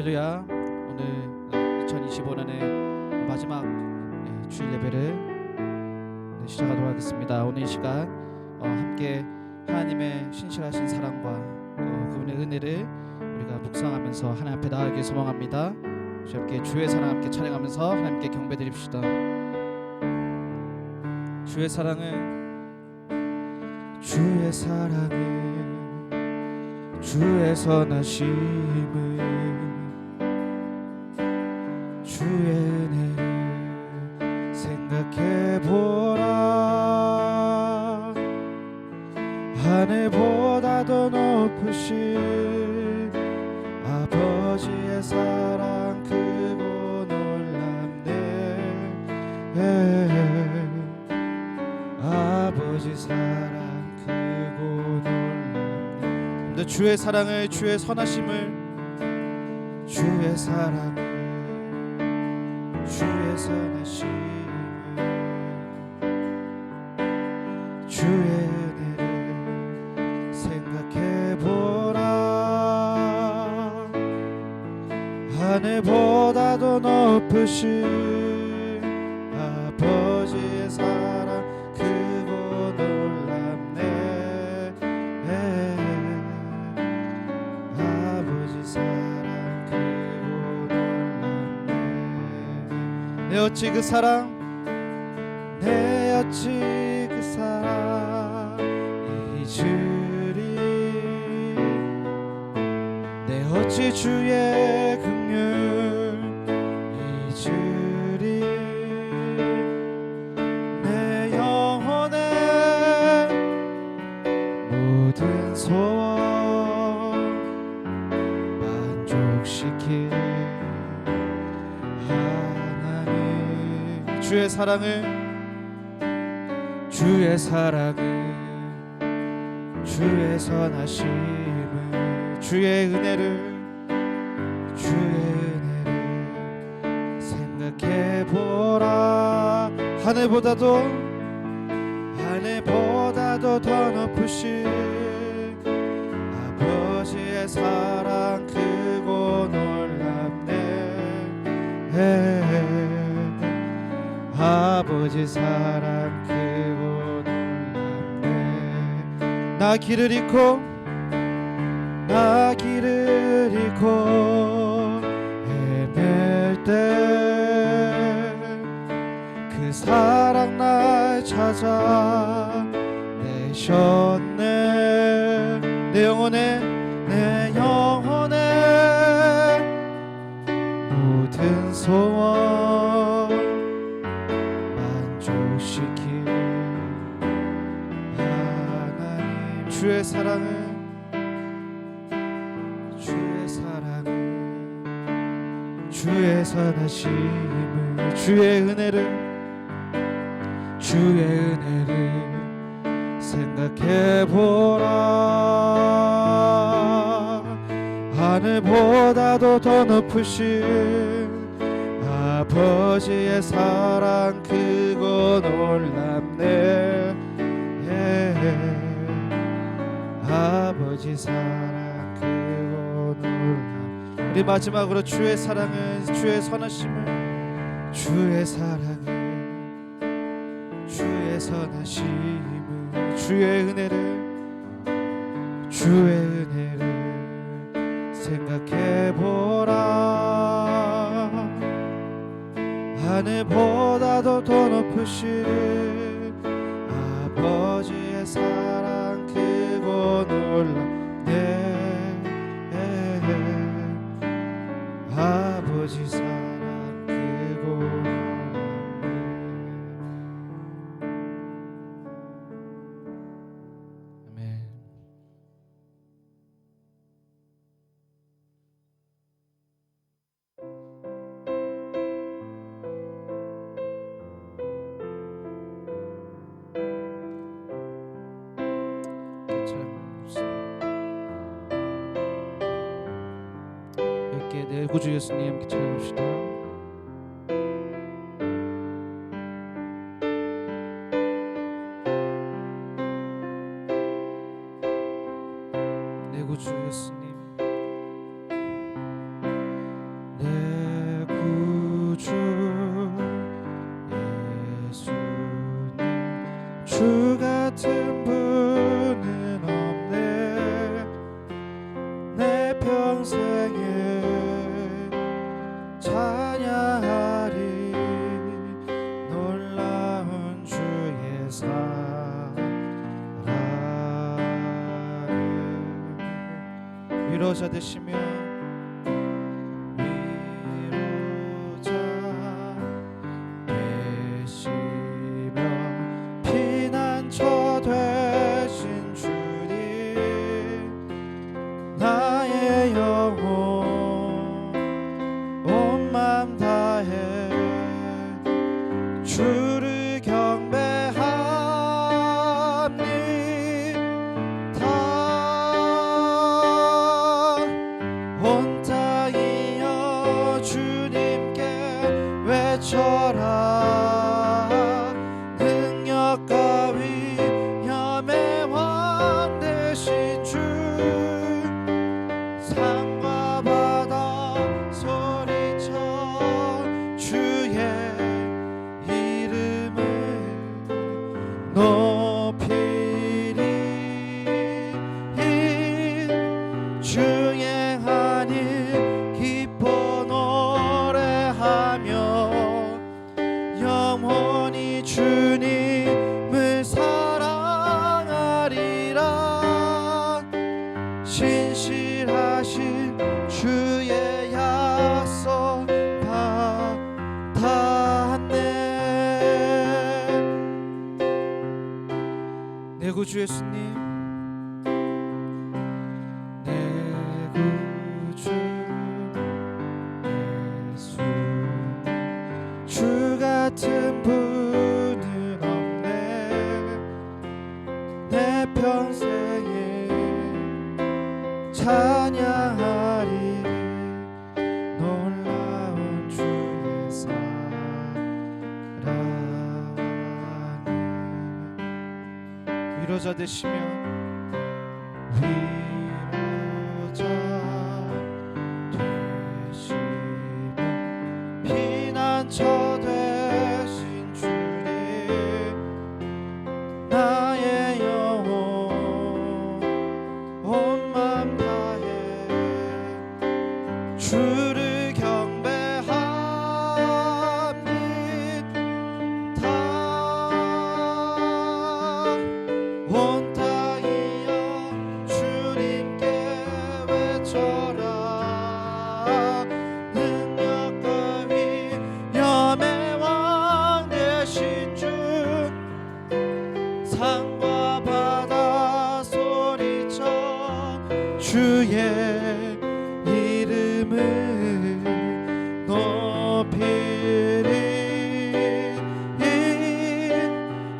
할렐루야. 오늘 2025년의 마지막 주일 예배를 시작하도록 하겠습니다. 오늘 이 시간 함께 하나님의 신실하신 사랑과 그분의 은혜를 우리가 묵상하면서 하나님 앞에 나아가길 소망합니다. 함께 주의 사랑 함께 찬양하면서 하나님께 경배드립시다. 주의 사랑은 주의 선하심을 주의 은혜를 생각해보라. 하늘보다 더 높으신 아버지의 사랑 크고 놀랍네. 아버지 사랑 크고 놀랍네. 주의 사랑을, 주의 선하심을, 주의 사랑을, 주의 선하심을, 주의 은혜를 생각해보라. 하늘보다 더 높으신 아버지의 사랑 크고 놀랍네. 아버지 사랑 크고 놀랍네. 내 어찌 그 사랑, 내 어찌 그 사랑 잊으리. 내 어찌 주의 긍휼 잊으리. 내 영혼의 모든 소원 만족시킬 하나님. 주의 사랑을, 주의 사랑을, 주의 선하심을, 주의 은혜를, 주의 은혜를 생각해보라. 하늘보다도 더 높으신 아버지의 사랑 크고 놀랍네. 아버지 사랑 크고 놀랍네. 나 길을 잃고 헤맬 때 그 사랑 날 찾아내셨네. 내 영혼의 모든 소원 만족시킬 하나님. 주의 사랑을, 주의 선하심을, 주의 은혜를 생각해보라. 하늘보다도 더 높으신 아버지의 사랑 크고 놀랍네. 아버지 사랑 크고 놀랍네. 우리 마지막으로 주의 사랑을, 주의 선하심을, 주의 사랑을, 주의 선하심을, 주의 은혜를 생각해보라. 하늘보다도 더 높으신 아버지의 사랑 크고 놀랍네. 아버지 사랑 크고 놀랍네. 아멘. 내 구주 예수님 함께 찬양합시다. 내 구주 예수님 주 같은 분은 없네. 내 평생에 찬양하리 놀라운 주의 사랑을. 위로자 되시며 피난처 되신 주님, 나의 영혼 온 맘 다해 주를 경배하니. 온 땅이여 주님께 외쳐라. 능력과 위엄의 왕 되신 주, 산과 바다 소리쳐 주의 이름을 높이리. 주행하니 기뻐 노래하며 영원히 주님을 사랑하리라. 신실하신 주의 약속 받았네. 내 구주 예수님, 내 구주 예수, 주 같은 분은 없네. 내 평생에 찬양하리 놀라운 주의 사랑을. 위로자 되시며 위로자 되시며 피난처 되신 주님, 나의 영혼 온 맘 다해 주를 경배합니다. 온 땅이여 주님께 외쳐라. 능력과 위엄의 왕 되신 주, 산과 바다 소리쳐 주의 이름을 높이리.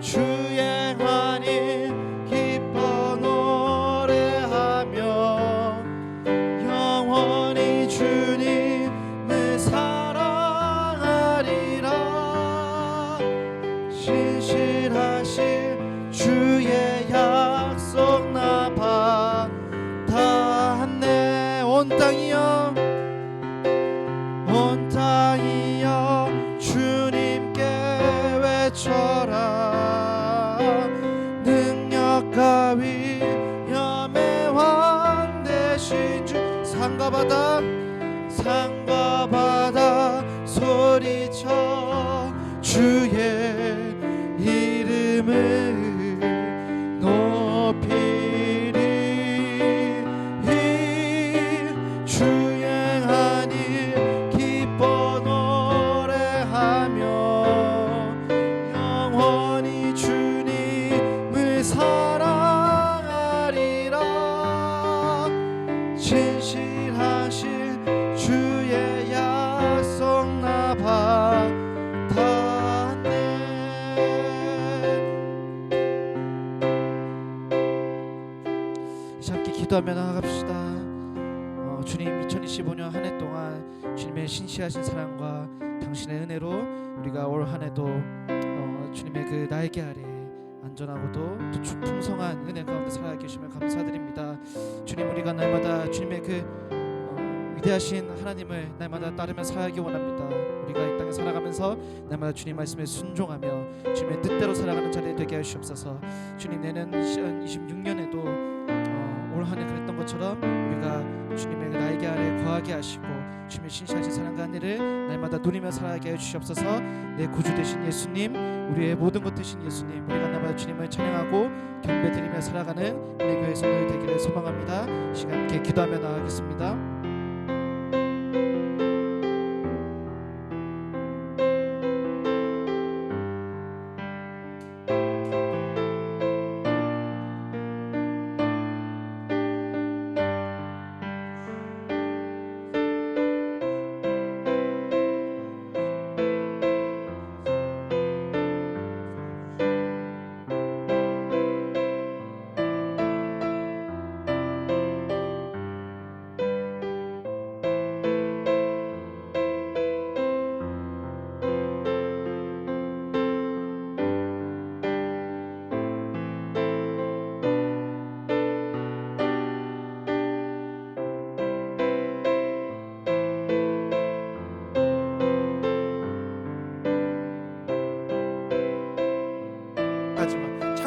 주행하니 기뻐 노래하며 영원히 주님을 사랑하리라. 신실하신 주의 약속 나 받았네. 온 땅이여 온 땅이여 주님께 외쳐라. 능력과 위엄의 왕 되신 주, 산과 바다 소리쳐 주의 이름을 높이리. 주행하니 기뻐 노래하며 영원히 주님을 사랑하리라. 신실하신 주의 약속 나 받았네. 이제 함께 기도하며 나아갑시다. 주님, 2025년 한 해 동안 주님의 신실하신 사랑과 당신의 은혜로 우리가 올 한 해도 주님의 그 날개 아래 안전하고도 또 풍성한 은혜 가운데 살아가게 해주시면 감사드립니다. 주님, 우리가 날마다 주님의 그 위대하신 하나님을 날마다 따르며 살아가기 원합니다. 우리가 이 땅에 살아가면서 날마다 주님 말씀에 순종하며 주님의 뜻대로 살아가는 자리 되게 하시옵소서. 주님, 내년 2026년에도 올 한해 그랬던 것처럼 우리가 주님의 그 날개 아래 거하게 하시고 주님의 신실하신 사랑과 은혜를 날마다 누리며 살아가게 해주시옵소서. 내 구주 되신 예수님, 우리의 모든 것 되신 예수님, 우리가 날마다 주님을 찬양하고 경배드리며 살아가는 우리 교회 성도들 되기를 소망합니다. 시간 함께 기도하며 나아가겠습니다.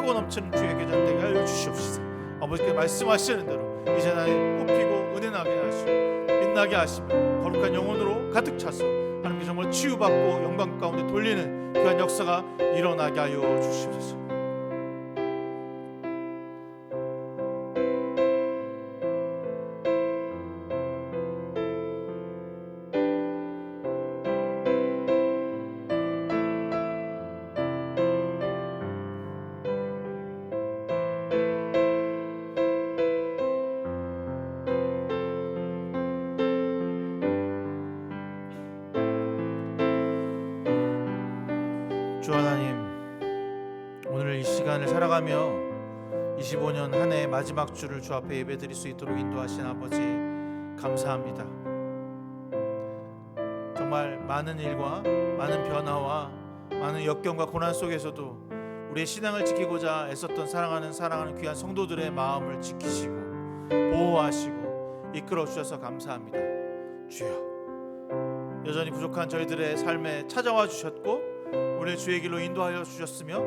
넘치는 주의 계절 되게 하여 주시옵소서. 아버지께 말씀하시는 대로 이 재단에 꽃피고 은혜나게 하시고 빛나게 하시며 거룩한 영혼으로 가득 차서 하나님께 정말 치유받고 영광 가운데 돌리는 귀한 역사가 일어나게 하여 주시옵소서. 주 하나님, 오늘 이 시간을 살아가며 25년 한 해 마지막 주를 주 앞에 예배드릴 수 있도록 인도하신 아버지 감사합니다. 정말 많은 일과 많은 변화와 많은 역경과 고난 속에서도 우리의 신앙을 지키고자 애썼던 사랑하는 귀한 성도들의 마음을 지키시고 보호하시고 이끌어 주셔서 감사합니다. 주여, 여전히 부족한 저희들의 삶에 찾아와 주셨고 우리를 주의 길로 인도하여 주셨으며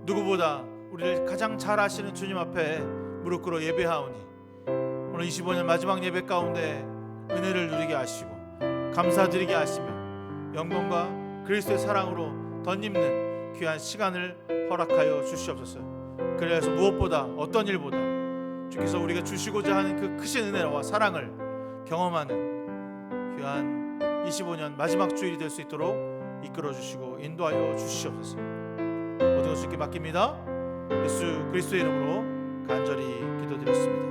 누구보다 우리를 가장 잘 아시는 주님 앞에 무릎 꿇어 예배하오니 오늘 25년 마지막 예배 가운데 은혜를 누리게 하시고 감사드리게 하시며 영광과 그리스도의 사랑으로 덧입는 귀한 시간을 허락하여 주시옵소서. 그래서 무엇보다 어떤 일보다 주께서 우리가 주시고자 하는 그 크신 은혜와 사랑을 경험하는 귀한 25년 마지막 주일이 될 수 있도록 이끌어 주시고 인도하여 주시옵소서. 모든 것을 주께 맡깁니다. 예수 그리스도의 이름으로 간절히 기도드렸습니다.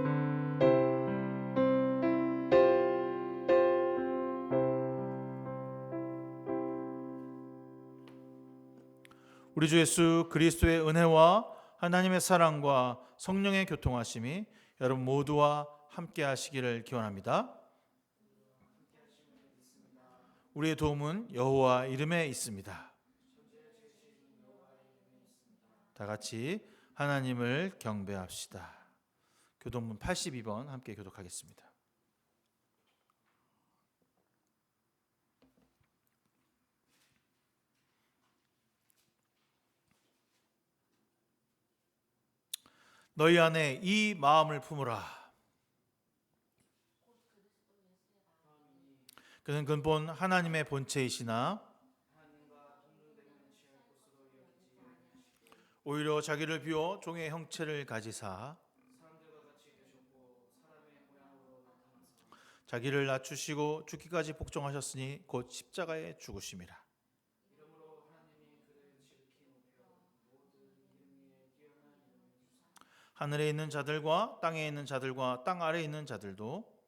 우리 주 예수 그리스도의 은혜와 하나님의 사랑과 성령의 교통하심이 여러분 모두와 함께 하시기를 기원합니다. 우리의 도움은 여호와 이름에 있습니다. 다 같이 하나님을 경배합시다. 교독문 82번 함께 교독하겠습니다. 너희 안에 이 마음을 품으라. 그는 근본 하나님의 본체이시나 오히려 자기를 비워 종의 형체를 가지사 자기를 낮추시고 죽기까지 복종하셨으니 곧 십자가에 죽으심이라. 하늘에 있는 자들과 땅에 있는 자들과 땅 아래에 있는 자들도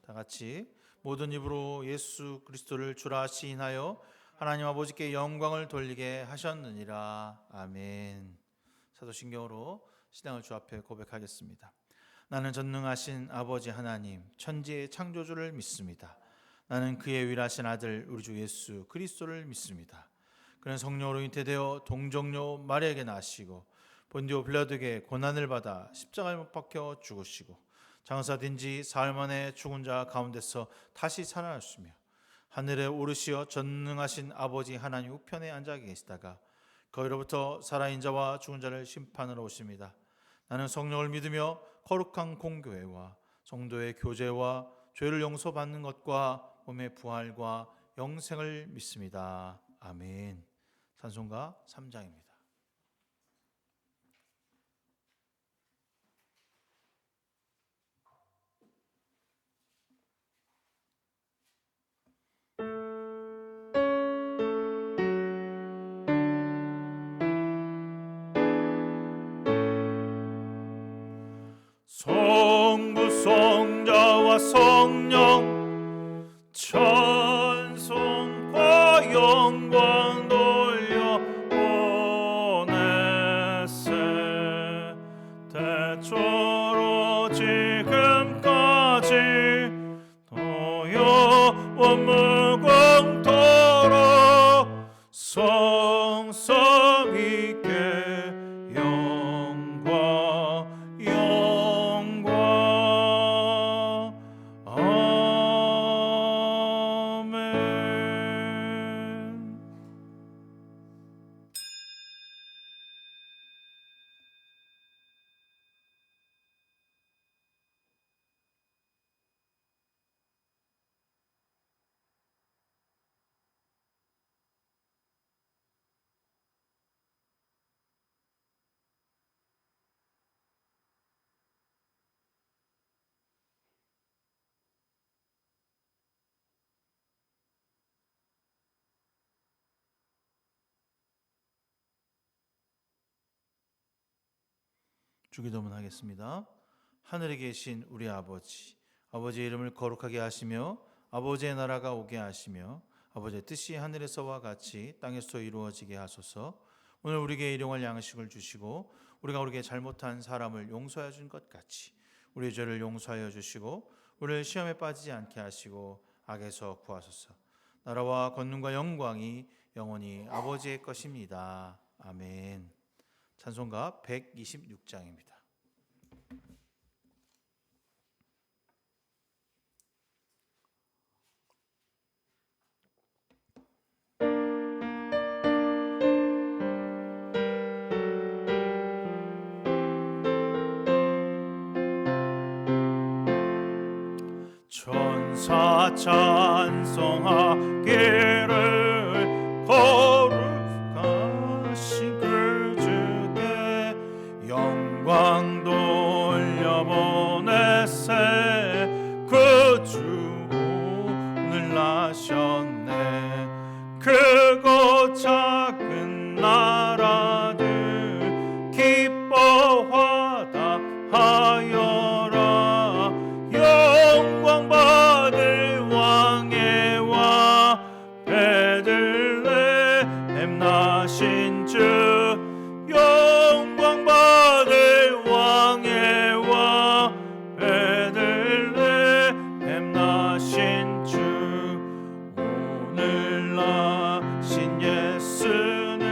다 같이 모든 입으로 예수 그리스도를 주라 시인하여 하나님 아버지께 영광을 돌리게 하셨느니라. 아멘. 사도신경으로 신앙을 주 앞에 고백하겠습니다. 나는 전능하신 아버지 하나님 천지의 창조주를 믿습니다. 나는 그의 위일하신 아들 우리 주 예수 그리스도를 믿습니다. 그는 성령으로 잉태되어 동정녀 마리아에게 나시고 본디오 빌라도에게 고난을 받아 십자가에 못 박혀 죽으시고 장사된 지 사흘 만에 죽은 자 가운데서 다시 살아나셨으며 하늘에 오르시어 전능하신 아버지 하나님 우편에 앉아 계시다가 거기로부터 살아있는 자와 죽은 자를 심판하러 오십니다. 나는 성령을 믿으며 거룩한 공교회와 성도의 교제와 죄를 용서받는 것과 몸의 부활과 영생을 믿습니다. 아멘. 찬송가 3장입니다. 성부 성자와 성령 찬송과 영광 돌려 보내세 대초로 지금까지 도여 원무공토록 성삼 있게 주기도문 하겠습니다. 하늘에 계신 우리 아버지, 아버지의 이름을 거룩하게 하시며 아버지의 나라가 오게 하시며 아버지의 뜻이 하늘에서와 같이 땅에서 이루어지게 하소서. 오늘 우리에게 일용할 양식을 주시고 우리가 우리에게 잘못한 사람을 용서해 준 것 같이 우리의 죄를 용서하여 주시고 우리를 시험에 빠지지 않게 하시고 악에서 구하소서. 나라와 권능과 영광이 영원히 아버지의 것입니다. 아멘. 찬송가 126장입니다. 천사 찬송하기를 거룩하신 그 주께 영광 돌려보내세. 그 주 오늘 나셨네. 크고 작은 나라들 기뻐하다 하여라. 영광 받을 왕의 왕 베들레헴 나신 주. 영광 받을 왕의 왕 베들레헴 나신 주. 오늘 나신 예수는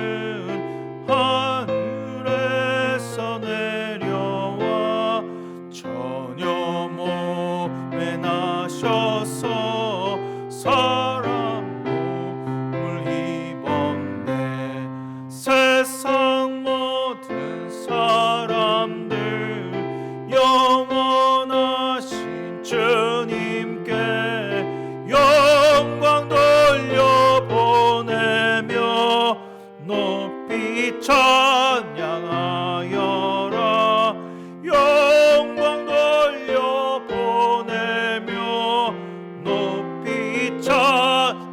하늘에서 내려와 전혀 몸에 나셔서 사람 몸을 입었네. 세상 모든 사람들 영원하신 주님께 영광 돌려보내며 높이 찬양하여라. 영광 돌려보내며 높이 찬양하여라.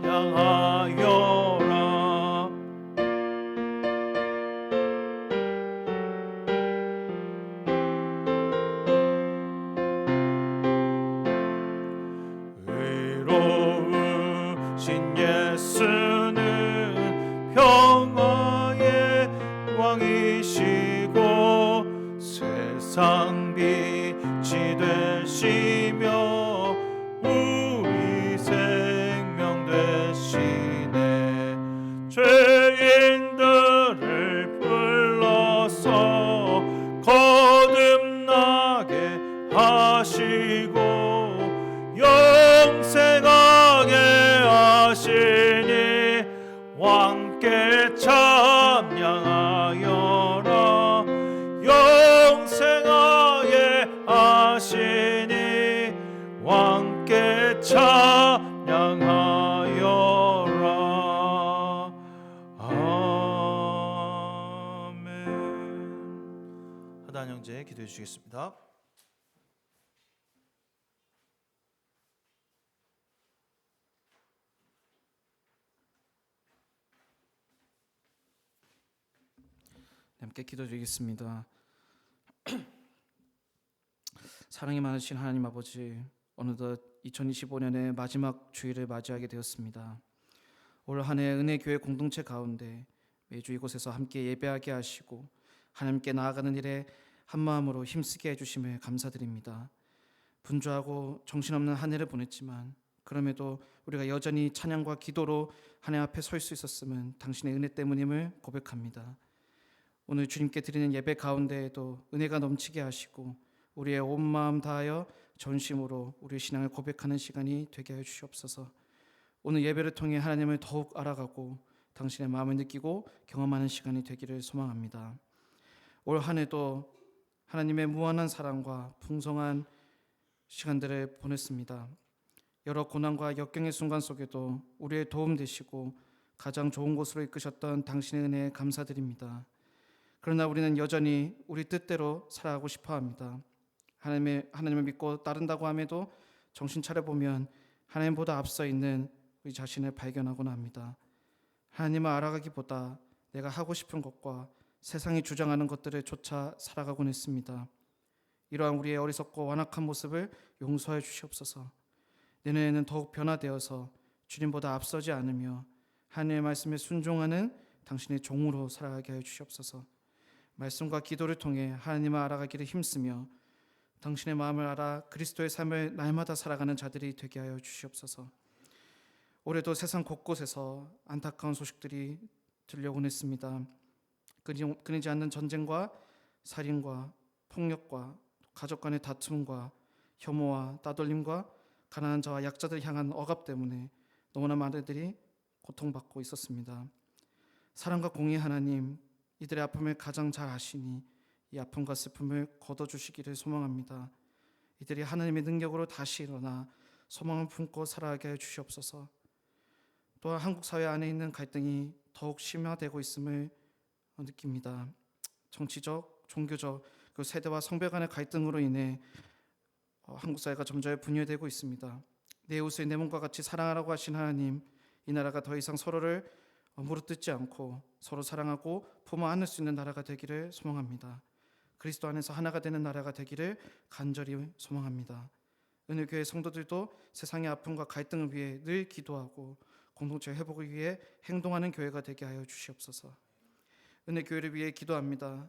의로우신 예수는 평화의 왕이시고 세상 빛이 되시며 우리 생명 되시네. 죄인들을 불러서 거듭나게 하시 찬양하여라. 영생하게 하시니 왕께 찬양하여라. 아멘. 하단 형제 기도해 주시겠습니다. 함께 기도드리겠습니다. 사랑이 많으신 하나님 아버지, 어느덧 2025년의 마지막 주일을 맞이하게 되었습니다. 올 한 해 은혜교회 공동체 가운데 매주 이곳에서 함께 예배하게 하시고 하나님께 나아가는 일에 한마음으로 힘쓰게 해주심에 감사드립니다. 분주하고 정신없는 한 해를 보냈지만 그럼에도 우리가 여전히 찬양과 기도로 하나님 앞에 설 수 있었음은 당신의 은혜 때문임을 고백합니다. 오늘 주님께 드리는 예배 가운데에도 은혜가 넘치게 하시고 우리의 온 마음 다하여 전심으로 우리의 신앙을 고백하는 시간이 되게 하여 주시옵소서. 오늘 예배를 통해 하나님을 더욱 알아가고 당신의 마음을 느끼고 경험하는 시간이 되기를 소망합니다. 올 한 해도 하나님의 무한한 사랑과 풍성한 시간들을 보냈습니다. 여러 고난과 역경의 순간 속에도 우리의 도움 되시고 가장 좋은 곳으로 이끄셨던 당신의 은혜에 감사드립니다. 그러나 우리는 여전히 우리 뜻대로 살아가고 싶어합니다. 하나님을 믿고 따른다고 함에도 정신 차려보면 하나님보다 앞서 있는 우리 자신을 발견하곤 합니다. 하나님을 알아가기보다 내가 하고 싶은 것과 세상이 주장하는 것들을 쫓아 살아가곤 했습니다. 이러한 우리의 어리석고 완악한 모습을 용서해 주시옵소서. 내년에는 더욱 변화되어서 주님보다 앞서지 않으며 하나님의 말씀에 순종하는 당신의 종으로 살아가게 하여 주시옵소서. 말씀과 기도를 통해 하나님을 알아가기를 힘쓰며 당신의 마음을 알아 그리스도의 삶을 날마다 살아가는 자들이 되게 하여 주시옵소서. 올해도 세상 곳곳에서 안타까운 소식들이 들려오곤 했습니다. 끊이지 않는 전쟁과 살인과 폭력과 가족 간의 다툼과 혐오와 따돌림과 가난한 자와 약자들 향한 억압 때문에 너무나 많은 이들이 고통받고 있었습니다. 사랑과 공의 하나님, 이들의 아픔을 가장 잘 아시니 이 아픔과 슬픔을 거둬주시기를 소망합니다. 이들이 하나님의 능력으로 다시 일어나 소망을 품고 살아가게 해 주시옵소서. 또한 한국 사회 안에 있는 갈등이 더욱 심화되고 있음을 느낍니다. 정치적, 종교적, 그 세대와 성별 간의 갈등으로 인해 한국 사회가 점점 분열되고 있습니다. 내 이웃을 내 몸과 같이 사랑하라고 하신 하나님, 이 나라가 더 이상 서로를 물어뜯지 않고 서로 사랑하고 품어 안을 수 있는 나라가 되기를 소망합니다. 그리스도 안에서 하나가 되는 나라가 되기를 간절히 소망합니다. 은혜교회 성도들도 세상의 아픔과 갈등을 위해 늘 기도하고 공동체 회복을 위해 행동하는 교회가 되게 하여 주시옵소서. 은혜교회를 위해 기도합니다.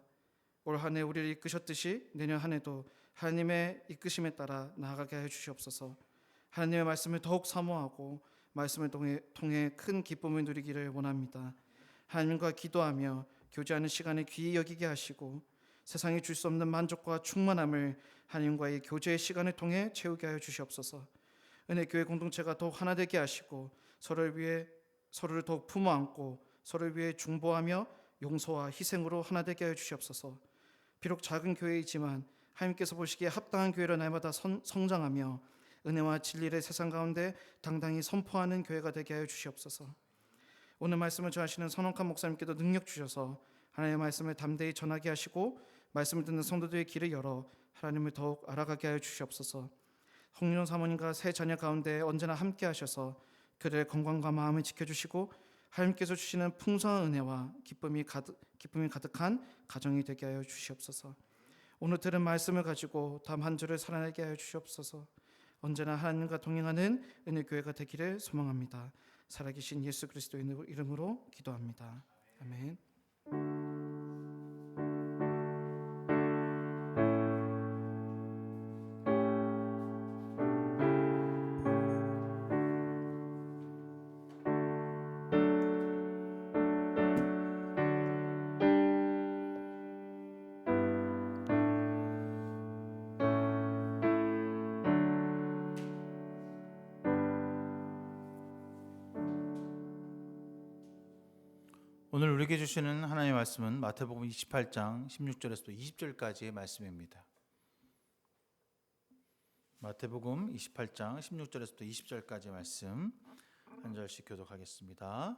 올 한 해 우리를 이끄셨듯이 내년 한 해도 하나님의 이끄심에 따라 나아가게 하여 주시옵소서. 하나님의 말씀을 더욱 사모하고 말씀을 통해 큰 기쁨을 누리기를 원합니다. 하나님과 기도하며 교제하는 시간을 귀히 여기게 하시고 세상이 줄 수 없는 만족과 충만함을 하나님과의 교제의 시간을 통해 채우게 하여 주시옵소서. 은혜교회 공동체가 더욱 하나 되게 하시고 서로를 위해 서로를 더욱 품어 안고 서로를 위해 중보하며 용서와 희생으로 하나 되게 하여 주시옵소서. 비록 작은 교회이지만 하나님께서 보시기에 합당한 교회로 날마다 성장하며 은혜와 진리를 세상 가운데 당당히 선포하는 교회가 되게 하여 주시옵소서. 오늘 말씀을 전하시는 선원칸 목사님께도 능력 주셔서 하나님의 말씀을 담대히 전하게 하시고 말씀을 듣는 성도들의 길을 열어 하나님을 더욱 알아가게 하여 주시옵소서. 홍윤호 사모님과 새 자녀 가운데 언제나 함께 하셔서 그들의 건강과 마음을 지켜주시고 하나님께서 주시는 풍성한 은혜와 기쁨이 가득한 가정이 되게 하여 주시옵소서. 오늘 들은 말씀을 가지고 다음 한 주를 살아내게 하여 주시옵소서. 언제나 하나님과 동행하는 은혜교회가 되기를 소망합니다. 살아계신 예수 그리스도의 이름으로 기도합니다. 아멘. 오늘 우리에게 주시는 하나님의 말씀은 마태복음 28장 16절에서 20절까지의 말씀입니다. 마태복음 28장 16절에서 20절까지의 말씀 한 절씩 교독하겠습니다.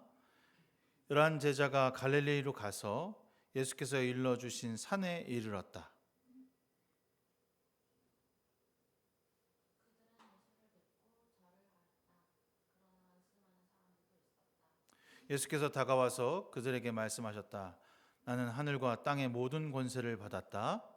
열한 제자가 갈릴리로 가서 예수께서 일러주신 산에 이르렀다. 예수께서 다가와서 그들에게 말씀하셨다. 나는 하늘과 땅의 모든 권세를 받았다.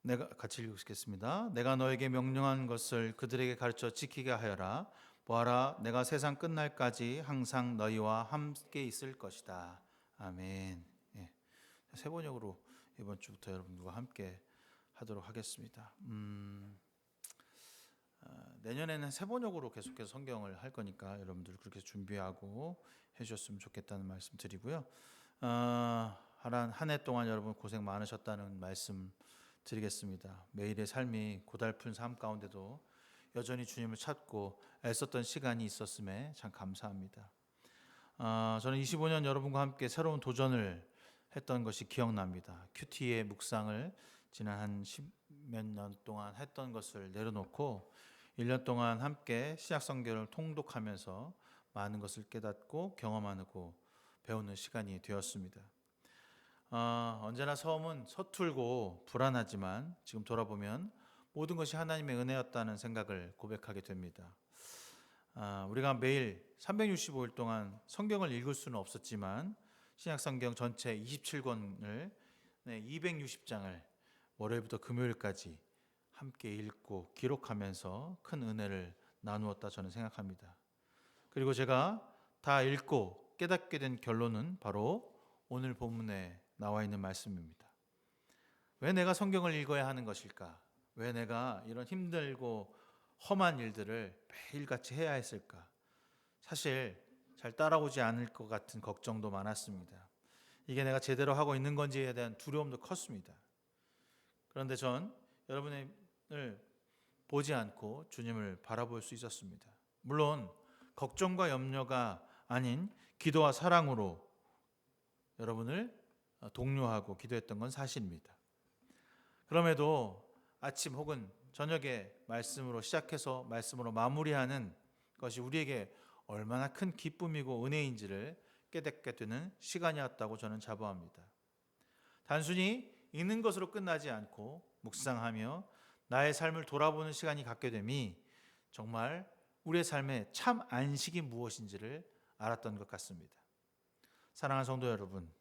내가 같이 읽겠습니다. 내가 너에게 명령한 것을 그들에게 가르쳐 지키게 하여라. 보아라, 내가 세상 끝날까지 항상 너희와 함께 있을 것이다. 아멘. 예. 세 번역으로 이번 주부터 여러분들과 함께 하도록 하겠습니다. 내년에는 세 번역으로 계속해서 성경을 할 거니까 여러분들 그렇게 준비하고 해주셨으면 좋겠다는 말씀 드리고요. 한 해 동안 여러분 고생 많으셨다는 말씀 드리겠습니다. 매일의 삶이 고달픈 삶 가운데도 여전히 주님을 찾고 애썼던 시간이 있었음에 참 감사합니다. 저는 25년 여러분과 함께 새로운 도전을 했던 것이 기억납니다. 큐티의 묵상을 지난 한 10몇 년 동안 했던 것을 내려놓고 1년 동안 함께 신약 성경을 통독하면서 많은 것을 깨닫고 경험하고 배우는 시간이 되었습니다. 언제나 처음은 서툴고 불안하지만 지금 돌아보면 모든 것이 하나님의 은혜였다는 생각을 고백하게 됩니다. 우리가 매일 365일 동안 성경을 읽을 수는 없었지만 신약 성경 전체 27권을 260장을 월요일부터 금요일까지 함께 읽고 기록하면서 큰 은혜를 나누었다 저는 생각합니다. 그리고 제가 다 읽고 깨닫게 된 결론은 바로 오늘 본문에 나와 있는 말씀입니다. 왜 내가 성경을 읽어야 하는 것일까? 왜 내가 이런 힘들고 험한 일들을 매일같이 해야 했을까? 사실 잘 따라오지 않을 것 같은 걱정도 많았습니다. 이게 내가 제대로 하고 있는 건지에 대한 두려움도 컸습니다. 그런데 전 여러분을 보지 않고 주님을 바라볼 수 있었습니다. 물론 걱정과 염려가 아닌 기도와 사랑으로 여러분을 독려하고 기도했던 건 사실입니다. 그럼에도 아침 혹은 저녁에 말씀으로 시작해서 말씀으로 마무리하는 것이 우리에게 얼마나 큰 기쁨이고 은혜인지를 깨닫게 되는 시간이었다고 저는 자부합니다. 단순히 읽는 것으로 끝나지 않고 묵상하며 나의 삶을 돌아보는 시간이 갖게 됨이 정말 우리의 삶의 참 안식이 무엇인지를 알았던 것 같습니다. 사랑하는 성도 여러분,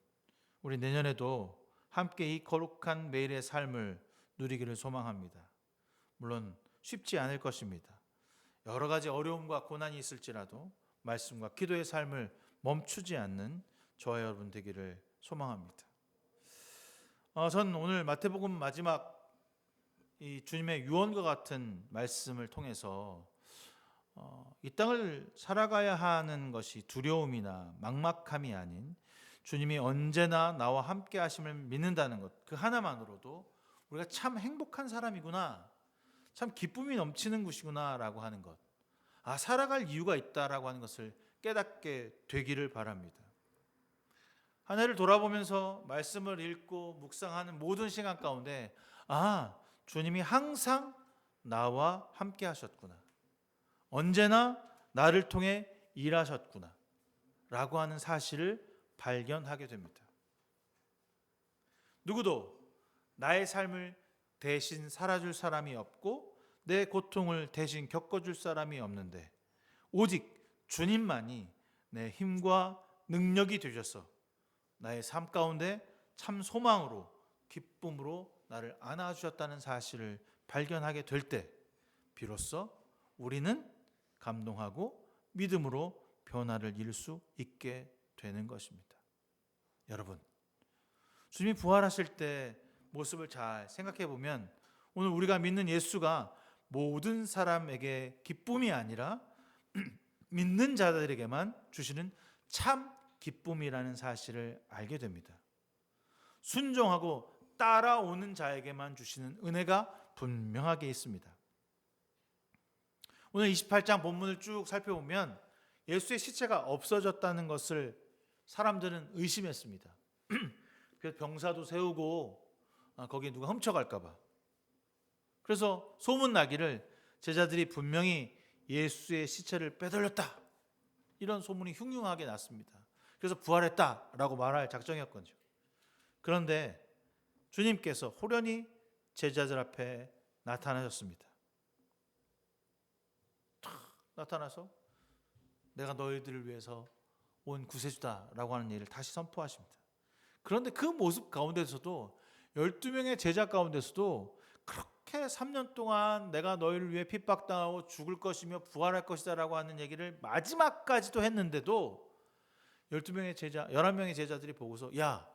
우리 내년에도 함께 이 거룩한 매일의 삶을 누리기를 소망합니다. 물론 쉽지 않을 것입니다. 여러 가지 어려움과 고난이 있을지라도 말씀과 기도의 삶을 멈추지 않는 저와 여러분 되기를 소망합니다. 전 오늘 마태복음 마지막 이 주님의 유언과 같은 말씀을 통해서 이 땅을 살아가야 하는 것이 두려움이나 막막함이 아닌 주님이 언제나 나와 함께 하심을 믿는다는 것, 그 하나만으로도 우리가 참 행복한 사람이구나, 참 기쁨이 넘치는 것이구나 라고 하는 것, 살아갈 이유가 있다라고 하는 것을 깨닫게 되기를 바랍니다. 한 해를 돌아보면서 말씀을 읽고 묵상하는 모든 시간 가운데 주님이 항상 나와 함께 하셨구나, 언제나 나를 통해 일하셨구나 라고 하는 사실을 발견하게 됩니다. 누구도 나의 삶을 대신 살아줄 사람이 없고 내 고통을 대신 겪어줄 사람이 없는데 오직 주님만이 내 힘과 능력이 되셔서 나의 삶 가운데 참 소망으로 기쁨으로 나를 안아주셨다는 사실을 발견하게 될 때 비로소 우리는 감동하고 믿음으로 변화를 이룰 수 있게 되는 것입니다. 여러분, 주님이 부활하실 때 모습을 잘 생각해 보면 오늘 우리가 믿는 예수가 모든 사람에게 기쁨이 아니라 믿는 자들에게만 주시는 참 기쁨이라는 사실을 알게 됩니다. 순종하고 따라오는 자에게만 주시는 은혜가 분명하게 있습니다. 오늘 28장 본문을 쭉 살펴보면 예수의 시체가 없어졌다는 것을 사람들은 의심했습니다. 그래서 병사도 세우고 거기에 누가 훔쳐갈까 봐. 그래서 소문나기를 제자들이 분명히 예수의 시체를 빼돌렸다, 이런 소문이 흉흉하게 났습니다. 그래서 부활했다라고 말할 작정이었거든요. 그런데 주님께서 호련히 제자들 앞에 나타나셨습니다. 나타나서 내가 너희들을 위해서 온 구세주다라고 하는 얘기를 다시 선포하십니다. 그런데 그 모습 가운데서도 12명의 제자 가운데서도 그렇게 3년 동안 내가 너희를 위해 핍박당하고 죽을 것이며 부활할 것이다 라고 하는 얘기를 마지막까지도 했는데도 12명의 제자, 11명의 제자들이 보고서 야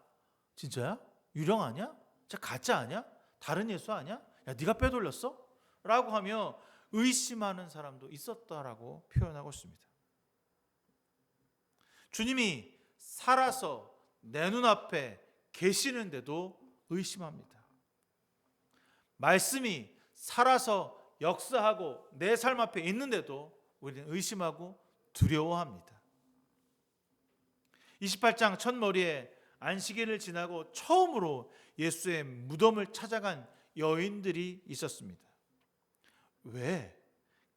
진짜야? 유령 아니야? 진짜 가짜 아니야? 다른 예수 아니야? 야 네가 빼돌렸어? 라고 하며 의심하는 사람도 있었다라고 표현하고 있습니다. 주님이 살아서 내 눈앞에 계시는데도 의심합니다. 말씀이 살아서 역사하고 내 삶 앞에 있는데도 우리는 의심하고 두려워합니다. 28장 첫머리에 안식일을 지나고 처음으로 예수의 무덤을 찾아간 여인들이 있었습니다. 왜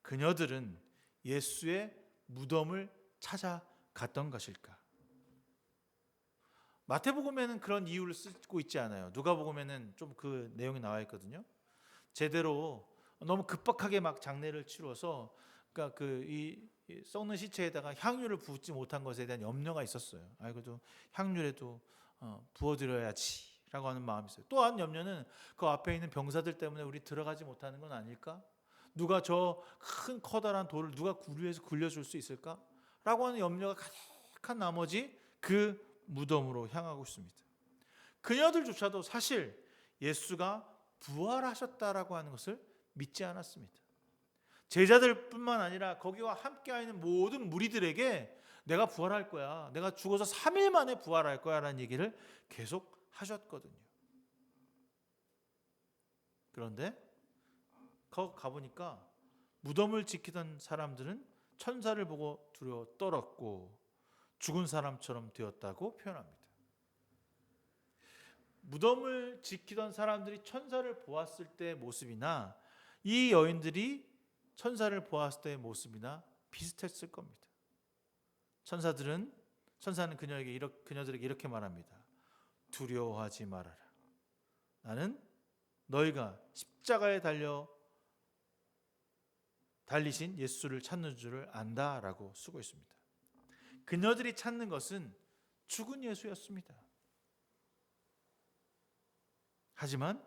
그녀들은 예수의 무덤을 찾아갔던 것일까? 마태복음에는 그런 이유를 쓰고 있지 않아요. 누가복음에는 좀 그 내용이 나와 있거든요. 제대로 너무 급박하게 막 장례를 치러서 그러니까 이 썩는 시체에다가 향유를 붓지 못한 것에 대한 염려가 있었어요. 그래도 향유라도 부어드려야지라고 하는 마음이 있어요. 또한 염려는 그 앞에 있는 병사들 때문에 우리 들어가지 못하는 건 아닐까? 누가 저 큰 커다란 돌을 누가 위에서 굴려줄 수 있을까? 라고 하는 염려가 가득한 나머지 그 무덤으로 향하고 있습니다. 그녀들조차도 사실 예수가 부활하셨다라고 하는 것을 믿지 않았습니다. 제자들뿐만 아니라 거기와 함께 있는 모든 무리들에게 내가 부활할 거야, 내가 죽어서 3일 만에 부활할 거야 라는 얘기를 계속 하셨거든요. 그런데 거기 가보니까 무덤을 지키던 사람들은 천사를 보고 두려워 떨었고 죽은 사람처럼 되었다고 표현합니다. 무덤을 지키던 사람들이 천사를 보았을 때의 모습이나 이 여인들이 천사를 보았을 때의 모습이나 비슷했을 겁니다. 천사는 그녀들에게 이렇게 말합니다. 두려워하지 말아라. 나는 너희가 십자가에 달리신 예수를 찾는 줄을 안다라고 쓰고 있습니다. 그녀들이 찾는 것은 죽은 예수였습니다. 하지만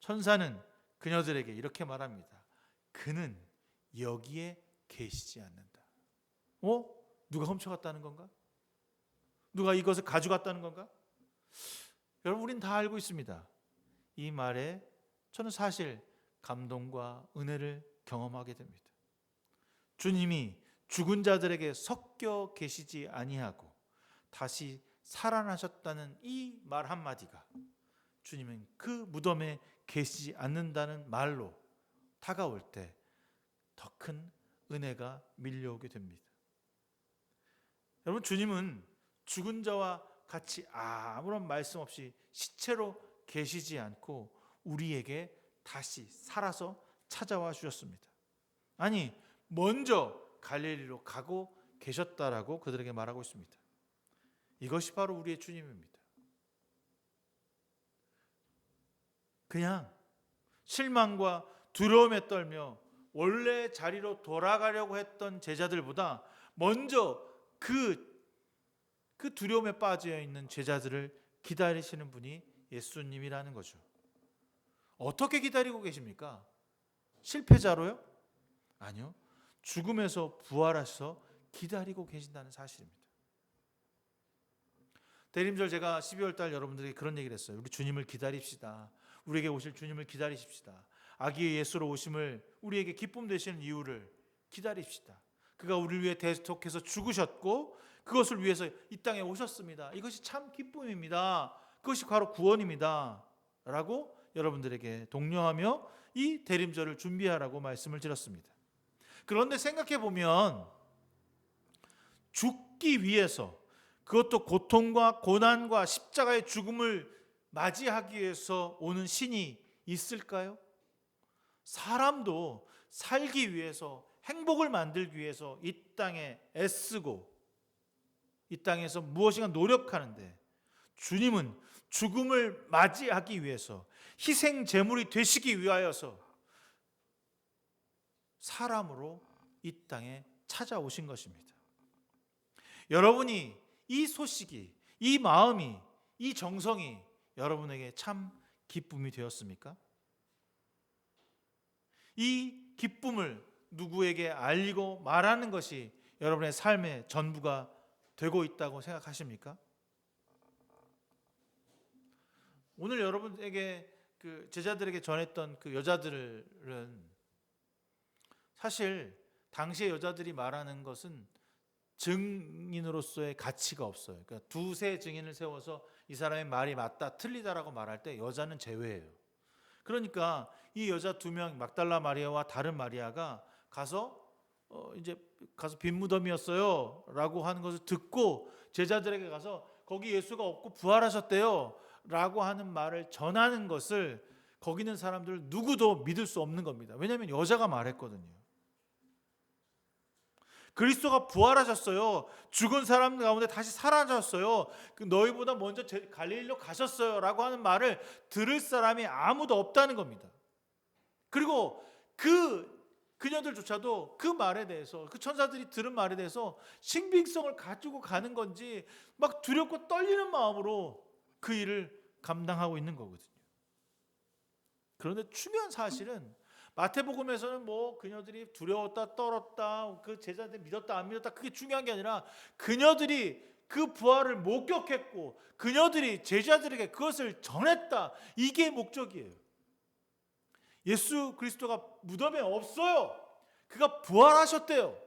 천사는 그녀들에게 이렇게 말합니다. 그는 여기에 계시지 않는다. 누가 훔쳐갔다는 건가? 누가 이것을 가져갔다는 건가? 여러분, 우린 다 알고 있습니다. 이 말에 저는 사실 감동과 은혜를 경험하게 됩니다. 주님이 죽은 자들에게 섞여 계시지 아니하고 다시 살아나셨다는 이 말 한마디가 주님은 그 무덤에 계시지 않는다는 말로 다가올 때 더 큰 은혜가 밀려오게 됩니다. 여러분, 주님은 죽은 자와 같이 아무런 말씀 없이 시체로 계시지 않고 우리에게 다시 살아서 찾아와 주셨습니다. 아니, 먼저 갈릴리로 가고 계셨다라고 그들에게 말하고 있습니다. 이것이 바로 우리의 주님입니다. 그냥 실망과 두려움에 떨며 원래 자리로 돌아가려고 했던 제자들보다 먼저 그 두려움에 빠져 있는 제자들을 기다리시는 분이 예수님이라는 거죠. 어떻게 기다리고 계십니까? 실패자로요? 아니요. 죽음에서 부활하셔서 기다리고 계신다는 사실입니다. 대림절 제가 12월 달 여러분들에게 그런 얘기를 했어요. 우리 주님을 기다립시다. 우리에게 오실 주님을 기다리십시다. 아기의 예수로 오심을 우리에게 기쁨 되시는 이유를 기다립시다. 그가 우리를 위해 대속해서 죽으셨고 그것을 위해서 이 땅에 오셨습니다. 이것이 참 기쁨입니다. 그것이 바로 구원입니다. 라고 여러분들에게 독려하며 이 대림절을 준비하라고 말씀을 드렸습니다. 그런데 생각해 보면 죽기 위해서, 그것도 고통과 고난과 십자가의 죽음을 맞이하기 위해서 오는 신이 있을까요? 사람도 살기 위해서, 행복을 만들기 위해서 이 땅에 애쓰고 이 땅에서 무엇인가 노력하는데, 주님은 죽음을 맞이하기 위해서 희생 제물이 되시기 위하여서 사람으로 이 땅에 찾아오신 것입니다. 여러분이 이 소식이, 이 마음이, 이 정성이 여러분에게 참 기쁨이 되었습니까? 이 기쁨을 누구에게 알리고 말하는 것이 여러분의 삶의 전부가 되고 있다고 생각하십니까? 오늘 여러분에게 그 제자들에게 전했던 그 여자들은 사실 당시의 여자들이 말하는 것은 증인으로서의 가치가 없어요. 그러니까 두세 증인을 세워서 이 사람의 말이 맞다 틀리다라고 말할 때 여자는 제외예요. 그러니까 이 여자 두 명, 막달라 마리아와 다른 마리아가 가서 이제 가서 빈 무덤이었어요라고 하는 것을 듣고 제자들에게 가서 거기 예수가 없고 부활하셨대요라고 하는 말을 전하는 것을 거기 있는 사람들 누구도 믿을 수 없는 겁니다. 왜냐하면 여자가 말했거든요. 그리스도가 부활하셨어요. 죽은 사람 가운데 다시 살아나셨어요. 너희보다 먼저 갈릴리로 가셨어요라고 하는 말을 들을 사람이 아무도 없다는 겁니다. 그리고 그녀들조차도 그 말에 대해서, 그 천사들이 들은 말에 대해서 신빙성을 가지고 가는 건지 막 두렵고 떨리는 마음으로 그 일을 감당하고 있는 거거든요. 그런데 중요한 사실은 마태복음에서는 뭐 그녀들이 두려웠다 떨었다, 그 제자들 믿었다 안 믿었다, 그게 중요한 게 아니라 그녀들이 그 부활을 목격했고 그녀들이 제자들에게 그것을 전했다, 이게 목적이에요. 예수 그리스도가 무덤에 없어요. 그가 부활하셨대요.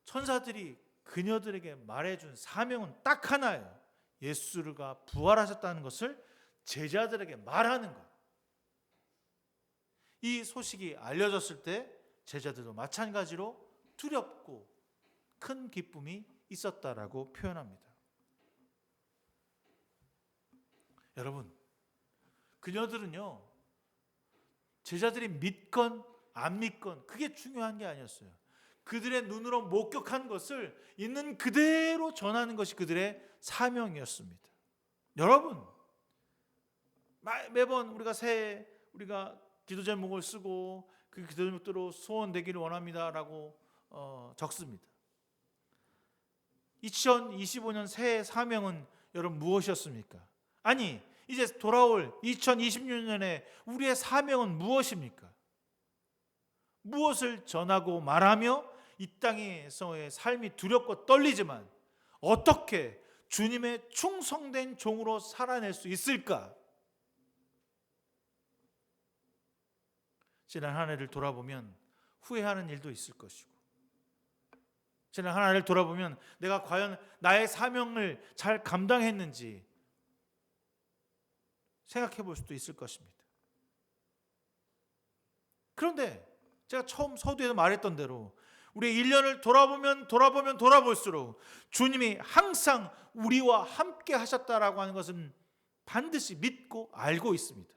천사들이 그녀들에게 말해준 사명은 딱 하나예요. 예수가 부활하셨다는 것을 제자들에게 말하는 것. 이 소식이 알려졌을 때 제자들도 마찬가지로 두렵고 큰 기쁨이 있었다라고 표현합니다. 여러분, 그녀들은요, 제자들이 믿건 안 믿건 그게 중요한 게 아니었어요. 그들의 눈으로 목격한 것을 있는 그대로 전하는 것이 그들의 사명이었습니다. 여러분, 매번 우리가 새해 우리가 기도 제목을 쓰고 그 기도 제목대로 소원되기를 원합니다라고 적습니다. 2025년 새해 사명은 여러분 무엇이었습니까? 아니, 이제 돌아올 2026년에 우리의 사명은 무엇입니까? 무엇을 전하고 말하며 이 땅에서의 삶이 두렵고 떨리지만 어떻게 주님의 충성된 종으로 살아낼 수 있을까? 지난 한 해를 돌아보면 후회하는 일도 있을 것이고, 지난 한 해를 돌아보면 내가 과연 나의 사명을 잘 감당했는지 생각해 볼 수도 있을 것입니다. 그런데 제가 처음 서두에서 말했던 대로 우리 1년을 돌아볼수록 주님이 항상 우리와 함께 하셨다라고 하는 것은 반드시 믿고 알고 있습니다.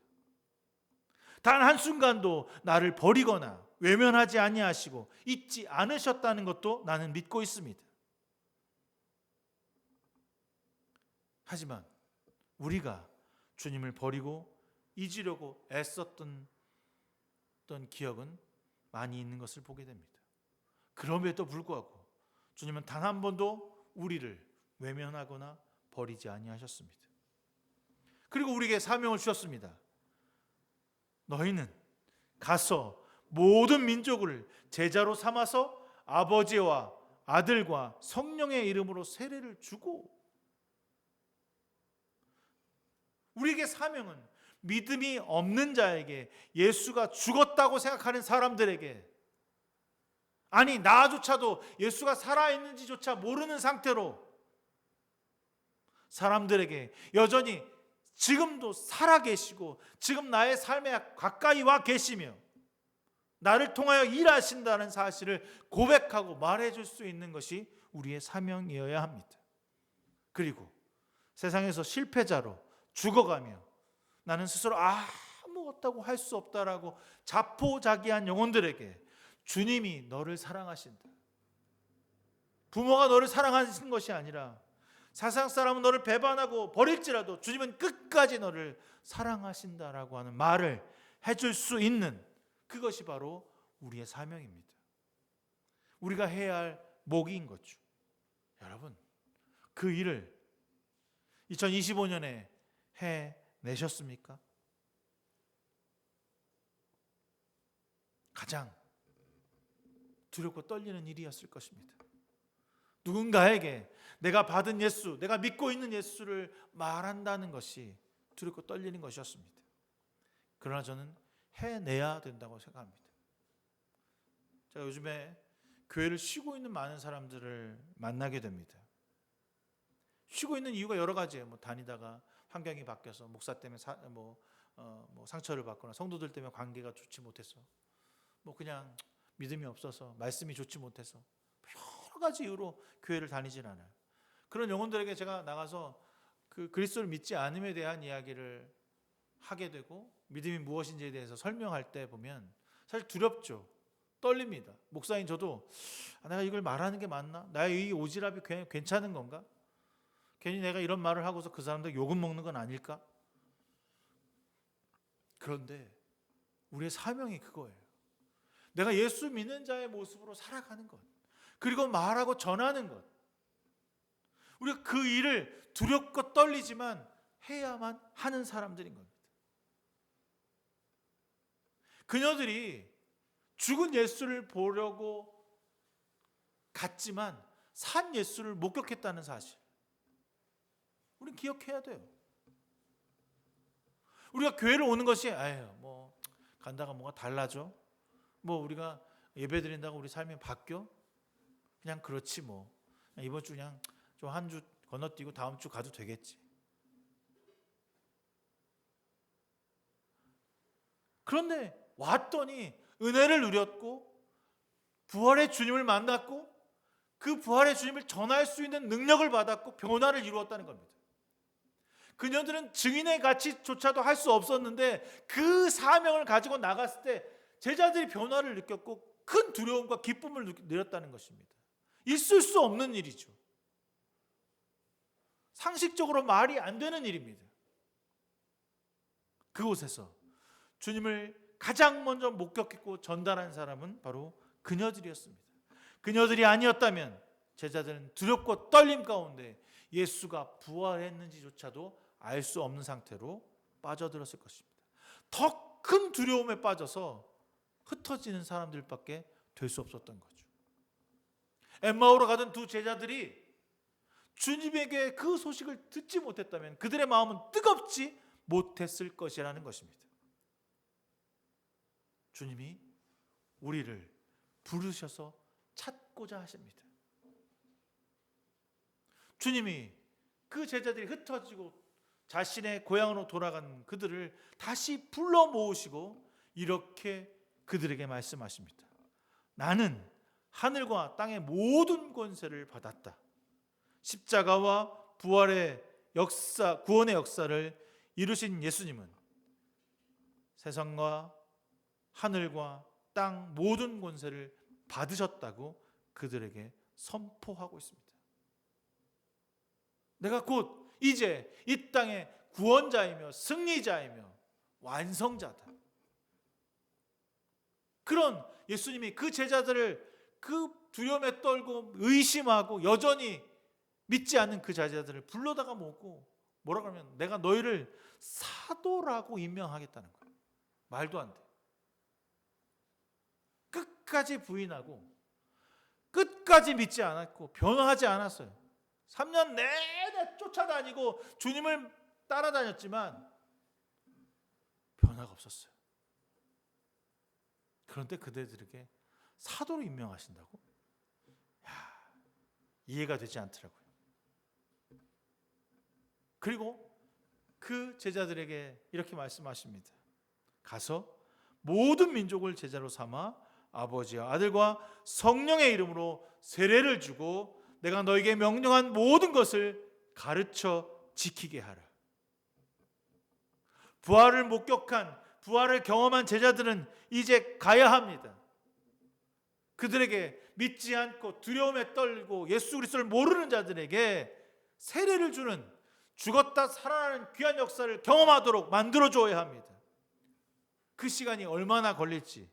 단 한순간도 나를 버리거나 외면하지 아니하시고 잊지 않으셨다는 것도 나는 믿고 있습니다. 하지만 우리가 주님을 버리고 잊으려고 애썼던 기억은 많이 있는 것을 보게 됩니다. 그럼에도 불구하고 주님은 단 한 번도 우리를 외면하거나 버리지 아니하셨습니다. 그리고 우리에게 사명을 주셨습니다. 너희는 가서 모든 민족을 제자로 삼아서 아버지와 아들과 성령의 이름으로 세례를 주고, 우리에게 사명은 믿음이 없는 자에게, 예수가 죽었다고 생각하는 사람들에게, 아니 나조차도 예수가 살아있는지조차 모르는 상태로 사람들에게 여전히 지금도 살아계시고 지금 나의 삶에 가까이 와 계시며 나를 통하여 일하신다는 사실을 고백하고 말해줄 수 있는 것이 우리의 사명이어야 합니다. 그리고 세상에서 실패자로 죽어가며 나는 스스로 아무것도 할 수 없다라고 자포자기한 영혼들에게 주님이 너를 사랑하신다. 부모가 너를 사랑하시는 것이 아니라 세상 사람은 너를 배반하고 버릴지라도 주님은 끝까지 너를 사랑하신다라고 하는 말을 해줄 수 있는 그것이 바로 우리의 사명입니다. 우리가 해야 할 목인 거죠. 여러분, 그 일을 2025년에 해내셨습니까? 가장 두렵고 떨리는 일이었을 것입니다. 누군가에게 내가 받은 예수, 내가 믿고 있는 예수를 말한다는 것이 두렵고 떨리는 것이었습니다. 그러나 저는 해내야 된다고 생각합니다. 제가 요즘에 교회를 쉬고 있는 많은 사람들을 만나게 됩니다. 쉬고 있는 이유가 여러 가지예요. 다니다가 환경이 바뀌어서 목사 때문에 상처를 받거나 성도들 때문에 관계가 좋지 못해서 그냥 믿음이 없어서 말씀이 좋지 못해서 여러 가지 이유로 교회를 다니질 않아요. 그런 영혼들에게 제가 나가서 그 그리스도를 믿지 않음에 대한 이야기를 하게 되고 믿음이 무엇인지에 대해서 설명할 때 보면 사실 두렵죠. 떨립니다. 목사인 저도 내가 이걸 말하는 게 맞나? 나의 이 오지랖이 괜찮은 건가? 괜히 내가 이런 말을 하고서 그 사람들 욕은 먹는 건 아닐까? 그런데 우리의 사명이 그거예요. 내가 예수 믿는 자의 모습으로 살아가는 것, 그리고 말하고 전하는 것. 우리가 그 일을 두렵고 떨리지만 해야만 하는 사람들인 겁니다. 그녀들이 죽은 예수를 보려고 갔지만 산 예수를 목격했다는 사실, 우리는 기억해야 돼요. 우리가 교회를 오는 것이 간다가 뭐가 달라져? 우리가 예배 드린다고 우리 삶이 바뀌어? 그냥 그렇지 이번 주 그냥 좀 한 주 건너뛰고 다음 주 가도 되겠지. 그런데 왔더니 은혜를 누렸고 부활의 주님을 만났고 그 부활의 주님을 전할 수 있는 능력을 받았고 변화를 이루었다는 겁니다. 그녀들은 증인의 가치조차도 할 수 없었는데 그 사명을 가지고 나갔을 때 제자들이 변화를 느꼈고 큰 두려움과 기쁨을 누렸다는 것입니다. 있을 수 없는 일이죠. 상식적으로 말이 안 되는 일입니다. 그곳에서 주님을 가장 먼저 목격했고 전달한 사람은 바로 그녀들이었습니다. 그녀들이 아니었다면 제자들은 두렵고 떨림 가운데 예수가 부활했는지조차도 알 수 없는 상태로 빠져들었을 것입니다. 더 큰 두려움에 빠져서 흩어지는 사람들밖에 될 수 없었던 거죠. 엠마오로 가던 두 제자들이 주님에게 그 소식을 듣지 못했다면 그들의 마음은 뜨겁지 못했을 것이라는 것입니다. 주님이 우리를 부르셔서 찾고자 하십니다. 주님이 그 제자들이 흩어지고 자신의 고향으로 돌아간 그들을 다시 불러 모으시고 이렇게 그들에게 말씀하십니다. 나는 하늘과 땅의 모든 권세를 받았다. 십자가와 부활의 역사, 구원의 역사를 이루신 예수님은 세상과 하늘과 땅 모든 권세를 받으셨다고 그들에게 선포하고 있습니다. 내가 곧 이제 이 땅의 구원자이며 승리자이며 완성자다. 그런 예수님이 그 제자들을 그 두려움에 떨고 의심하고 여전히 믿지 않는 그 제자들을 불러다가 모으고 뭐라고 하면 내가 너희를 사도라고 임명하겠다는 거예요. 말도 안 돼. 끝까지 부인하고 끝까지 믿지 않았고 변화하지 않았어요. 3년 내내 쫓아다니고 주님을 따라다녔지만 변화가 없었어요. 그런데 그들에게 사도로 임명하신다고? 이해가 되지 않더라고요. 그리고 그 제자들에게 이렇게 말씀하십니다. 가서 모든 민족을 제자로 삼아 아버지와 아들과 성령의 이름으로 세례를 주고 내가 너에게 명령한 모든 것을 가르쳐 지키게 하라. 부활을 목격한, 부활을 경험한 제자들은 이제 가야 합니다. 그들에게 믿지 않고 두려움에 떨고 예수 그리스도를 모르는 자들에게 세례를 주는, 죽었다 살아나는 귀한 역사를 경험하도록 만들어줘야 합니다. 그 시간이 얼마나 걸릴지,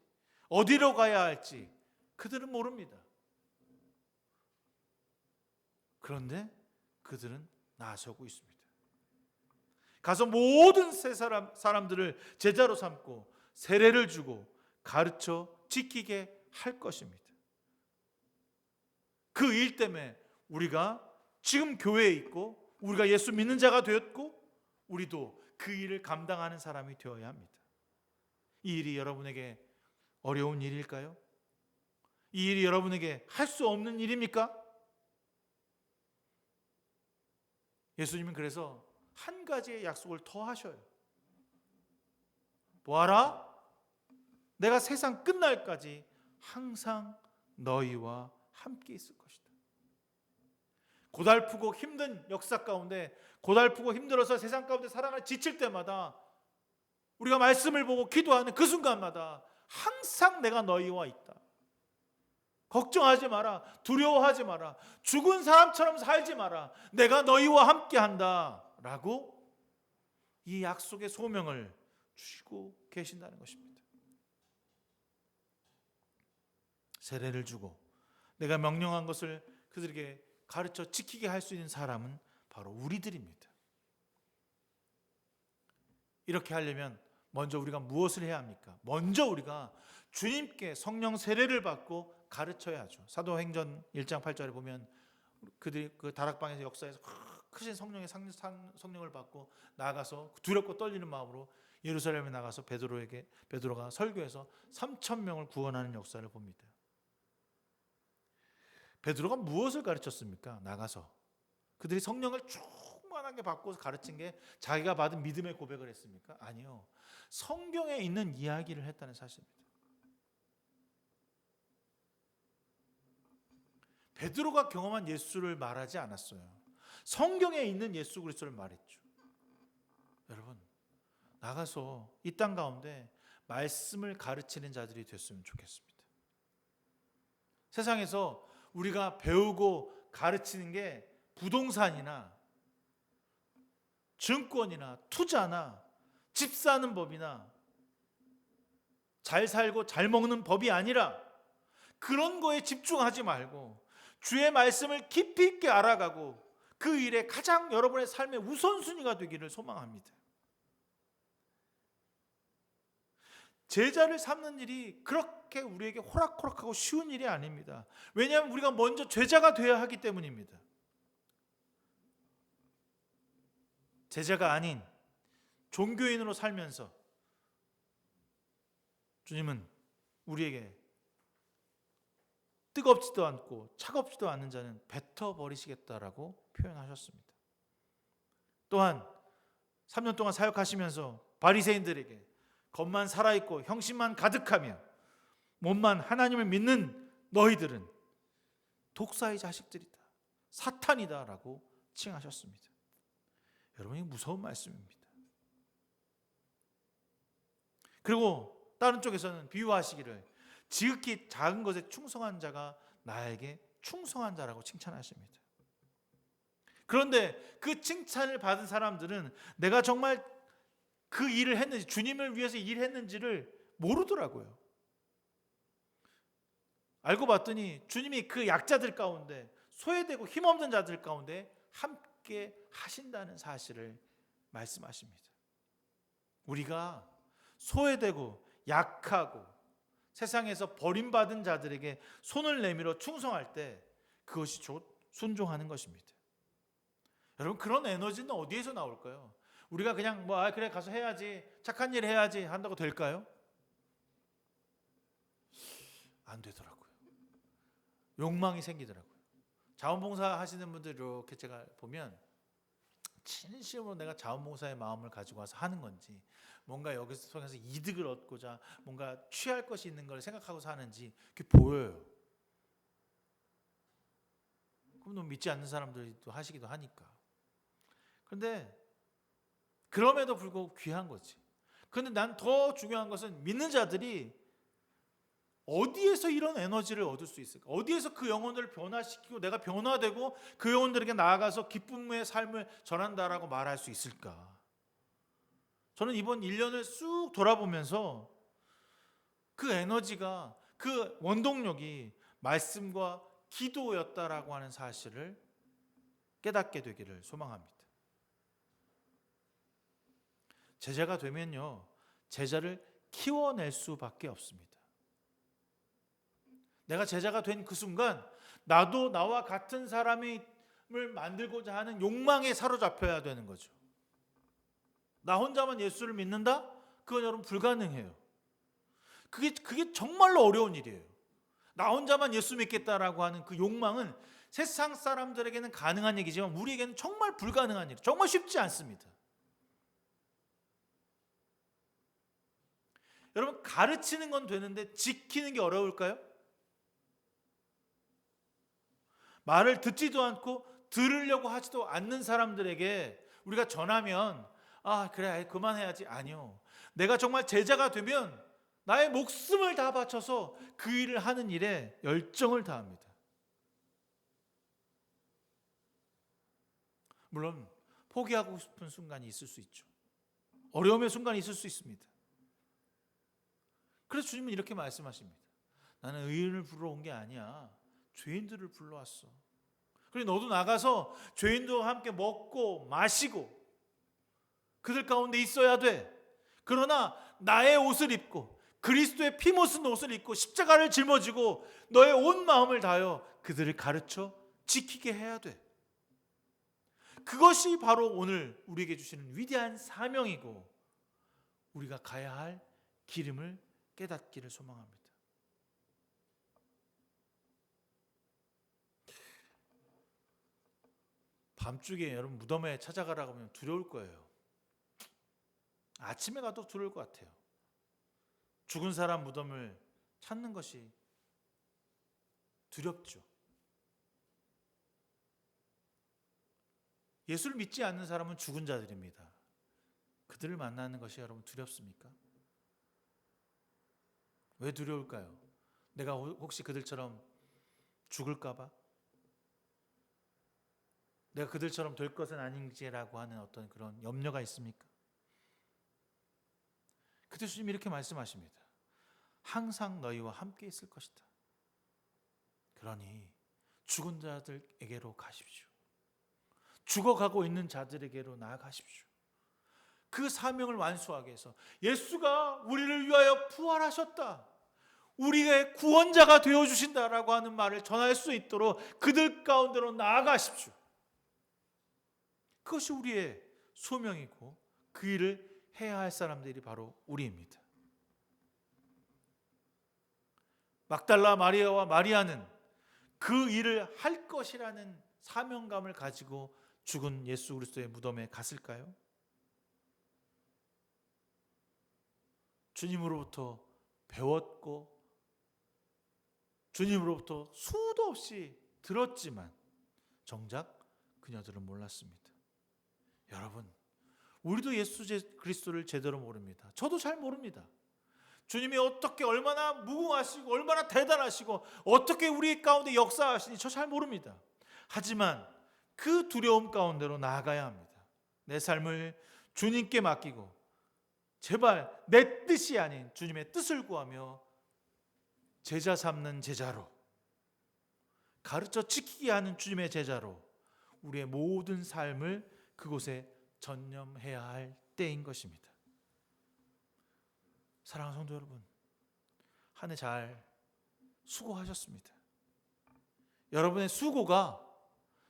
어디로 가야 할지 그들은 모릅니다. 그런데 그들은 나서고 있습니다. 가서 모든 세 사람들을 제자로 삼고 세례를 주고 가르쳐 지키게 할 것입니다. 그 일 때문에 우리가 지금 교회에 있고 우리가 예수 믿는 자가 되었고 우리도 그 일을 감당하는 사람이 되어야 합니다. 이 일이 여러분에게 어려운 일일까요? 이 일이 여러분에게 할 수 없는 일입니까? 예수님은 그래서 한 가지의 약속을 더 하셔요. 보아라, 내가 세상 끝날까지 항상 너희와 함께 있을 것이다. 고달프고 힘든 역사 가운데, 고달프고 힘들어서 세상 가운데 살아가 지칠 때마다 우리가 말씀을 보고 기도하는 그 순간마다 항상 내가 너희와 있다. 걱정하지 마라. 두려워하지 마라. 죽은 사람처럼 살지 마라. 내가 너희와 함께 한다. 라고 이 약속의 소명을 주시고 계신다는 것입니다. 세례를 주고 내가 명령한 것을 그들에게 가르쳐 지키게 할 수 있는 사람은 바로 우리들입니다. 이렇게 하려면 먼저 우리가 무엇을 해야 합니까? 먼저 우리가 주님께 성령 세례를 받고 가르쳐야죠. 사도행전 1장 8절에 보면 그들이 그 다락방에서 역사에서 크신 성령의 성령을 받고 나가서 두렵고 떨리는 마음으로 예루살렘에 나가서 베드로가 설교해서 3,000명을 구원하는 역사를 봅니다. 베드로가 무엇을 가르쳤습니까? 나가서 그들이 성령을 충만하게 받고 가르친 게 자기가 받은 믿음의 고백을 했습니까? 아니요. 성경에 있는 이야기를 했다는 사실입니다. 베드로가 경험한 예수를 말하지 않았어요. 성경에 있는 예수 그리스도를 말했죠. 여러분, 나가서 이 땅 가운데 말씀을 가르치는 자들이 됐으면 좋겠습니다. 세상에서 우리가 배우고 가르치는 게 부동산이나 증권이나 투자나 집 사는 법이나 잘 살고 잘 먹는 법이 아니라 그런 거에 집중하지 말고 주의 말씀을 깊이 있게 알아가고 그 일에 가장 여러분의 삶의 우선순위가 되기를 소망합니다. 제자를 삼는 일이 그렇게 우리에게 호락호락하고 쉬운 일이 아닙니다. 왜냐하면 우리가 먼저 제자가 되어야 하기 때문입니다. 제자가 아닌 종교인으로 살면서 주님은 우리에게 뜨겁지도 않고 차갑지도 않은 자는 뱉어버리시겠다라고 표현하셨습니다. 또한 3년 동안 사역하시면서 바리새인들에게 겉만 살아있고 형식만 가득하며 몸만 하나님을 믿는 너희들은 독사의 자식들이다, 사탄이다 라고 칭하셨습니다. 여러분, 이 무서운 말씀입니다. 그리고 다른 쪽에서는 비유하시기를 지극히 작은 것에 충성한 자가 나에게 충성한 자라고 칭찬하십니다. 그런데 그 칭찬을 받은 사람들은 내가 정말 그 일을 했는지, 주님을 위해서 일했는지를 모르더라고요. 알고 봤더니 주님이 그 약자들 가운데, 소외되고 힘없는 자들 가운데 함께 하신다는 사실을 말씀하십니다. 우리가 소외되고 약하고 세상에서 버림받은 자들에게 손을 내밀어 충성할 때 그것이 순종하는 것입니다. 여러분, 그런 에너지는 어디에서 나올까요? 우리가 그냥 그래 가서 해야지, 착한 일 해야지 한다고 될까요? 안 되더라고요. 욕망이 생기더라고요. 자원봉사 하시는 분들 이렇게 제가 보면 진심으로 내가 자원봉사의 마음을 가지고 와서 하는 건지, 뭔가 여기서 통해서 이득을 얻고자 뭔가 취할 것이 있는 걸 생각하고서 하는지 그게 보여요. 그럼 너무 믿지 않는 사람들이 또 하시기도 하니까. 그런데 그럼에도 불구하고 귀한 거지. 그런데 난 더 중요한 것은 믿는 자들이 어디에서 이런 에너지를 얻을 수 있을까? 어디에서 그 영혼들을 변화시키고 내가 변화되고 그 영혼들에게 나아가서 기쁨의 삶을 전한다라고 말할 수 있을까? 저는 이번 1년을 쑥 돌아보면서 그 에너지가, 그 원동력이 말씀과 기도였다라고 하는 사실을 깨닫게 되기를 소망합니다. 제자가 되면요, 제자를 키워낼 수밖에 없습니다. 내가 제자가 된 그 순간 나도 나와 같은 사람을 만들고자 하는 욕망에 사로잡혀야 되는 거죠. 나 혼자만 예수를 믿는다? 그건 여러분 불가능해요. 그게 정말로 어려운 일이에요. 나 혼자만 예수 믿겠다라고 하는 그 욕망은 세상 사람들에게는 가능한 얘기지만 우리에게는 정말 불가능한 일, 정말 쉽지 않습니다. 여러분, 가르치는 건 되는데 지키는 게 어려울까요? 말을 듣지도 않고 들으려고 하지도 않는 사람들에게 우리가 전하면 그래 그만해야지. 아니요. 내가 정말 제자가 되면 나의 목숨을 다 바쳐서 그 일을 하는 일에 열정을 다합니다. 물론 포기하고 싶은 순간이 있을 수 있죠. 어려움의 순간이 있을 수 있습니다. 그래서 주님은 이렇게 말씀하십니다. 나는 의인을 부르러 온 게 아니야. 죄인들을 불러왔어. 그래 너도 나가서 죄인들과 함께 먹고 마시고 그들 가운데 있어야 돼. 그러나 나의 옷을 입고 그리스도의 피 묻은 옷을 입고 십자가를 짊어지고 너의 온 마음을 다하여 그들을 가르쳐 지키게 해야 돼. 그것이 바로 오늘 우리에게 주시는 위대한 사명이고 우리가 가야 할 길임을 깨닫기를 소망합니다. 밤중에 여러분 무덤에 찾아가라고 하면 두려울 거예요. 아침에 가도 두려울 것 같아요. 죽은 사람 무덤을 찾는 것이 두렵죠. 예수를 믿지 않는 사람은 죽은 자들입니다. 그들을 만나는 것이 여러분 두렵습니까? 왜 두려울까요? 내가 혹시 그들처럼 죽을까 봐? 내가 그들처럼 될 것은 아닌지라고 하는 어떤 그런 염려가 있습니까? 그때 주님이 이렇게 말씀하십니다. 항상 너희와 함께 있을 것이다. 그러니 죽은 자들에게로 가십시오. 죽어가고 있는 자들에게로 나아가십시오. 그 사명을 완수하기 위해서 예수가 우리를 위하여 부활하셨다. 우리의 구원자가 되어주신다라고 하는 말을 전할 수 있도록 그들 가운데로 나아가십시오. 그것이 우리의 소명이고 그 일을 해야 할 사람들이 바로 우리입니다. 막달라 마리아와 마리아는 그 일을 할 것이라는 사명감을 가지고 죽은 예수 그리스도의 무덤에 갔을까요? 주님으로부터 배웠고 주님으로부터 수도 없이 들었지만 정작 그녀들은 몰랐습니다. 여러분, 우리도 예수 그리스도를 제대로 모릅니다. 저도 잘 모릅니다. 주님이 어떻게 얼마나 무궁하시고 얼마나 대단하시고 어떻게 우리 가운데 역사하시니 저 잘 모릅니다. 하지만 그 두려움 가운데로 나아가야 합니다. 내 삶을 주님께 맡기고 제발 내 뜻이 아닌 주님의 뜻을 구하며 제자 삼는 제자로, 가르쳐 지키게 하는 주님의 제자로 우리의 모든 삶을 그곳에 전념해야 할 때인 것입니다. 사랑하는 성도 여러분, 한 해 잘 수고하셨습니다. 여러분의 수고가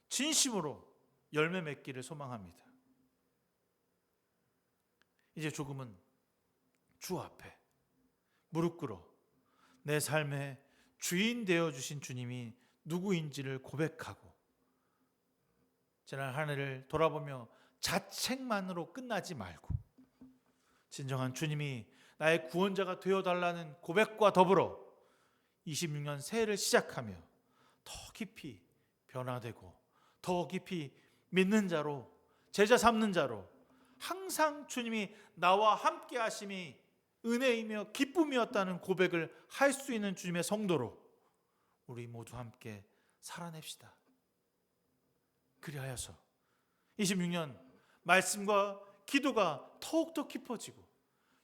진심으로 열매 맺기를 소망합니다. 이제 조금은 주 앞에 무릎 꿇어 내 삶의 주인 되어주신 주님이 누구인지를 고백하고 지난 한 해를 돌아보며 자책만으로 끝나지 말고 진정한 주님이 나의 구원자가 되어달라는 고백과 더불어 26년 새해를 시작하며 더 깊이 변화되고 더 깊이 믿는 자로, 제자 삼는 자로, 항상 주님이 나와 함께 하심이 은혜이며 기쁨이었다는 고백을 할 수 있는 주님의 성도로 우리 모두 함께 살아냅시다. 그리하여서 26년 말씀과 기도가 더욱더 깊어지고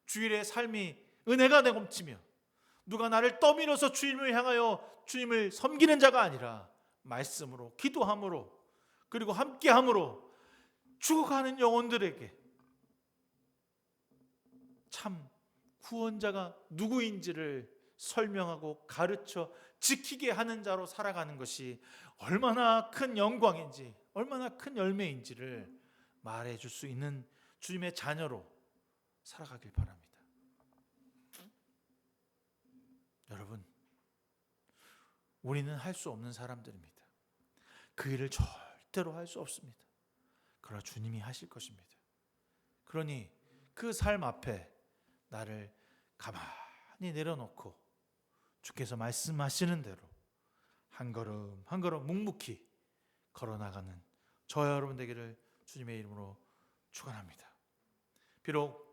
주일의 삶이 은혜가 넘치며 누가 나를 떠밀어서 주님을 향하여 주님을 섬기는 자가 아니라 말씀으로, 기도함으로, 그리고 함께함으로 죽어가는 영혼들에게 참 구원자가 누구인지를 설명하고 가르쳐 지키게 하는 자로 살아가는 것이 얼마나 큰 영광인지, 얼마나 큰 열매인지를 말해줄 수 있는 주님의 자녀로 살아가길 바랍니다. 여러분, 우리는 할 수 없는 사람들입니다. 그 일을 절대로 할 수 없습니다. 그러나 주님이 하실 것입니다. 그러니 그 삶 앞에 나를 가만히 내려놓고 주께서 말씀하시는 대로 한 걸음 한 걸음 묵묵히 걸어나가는 저와 여러분 되기를 주님의 이름으로 축원합니다. 비록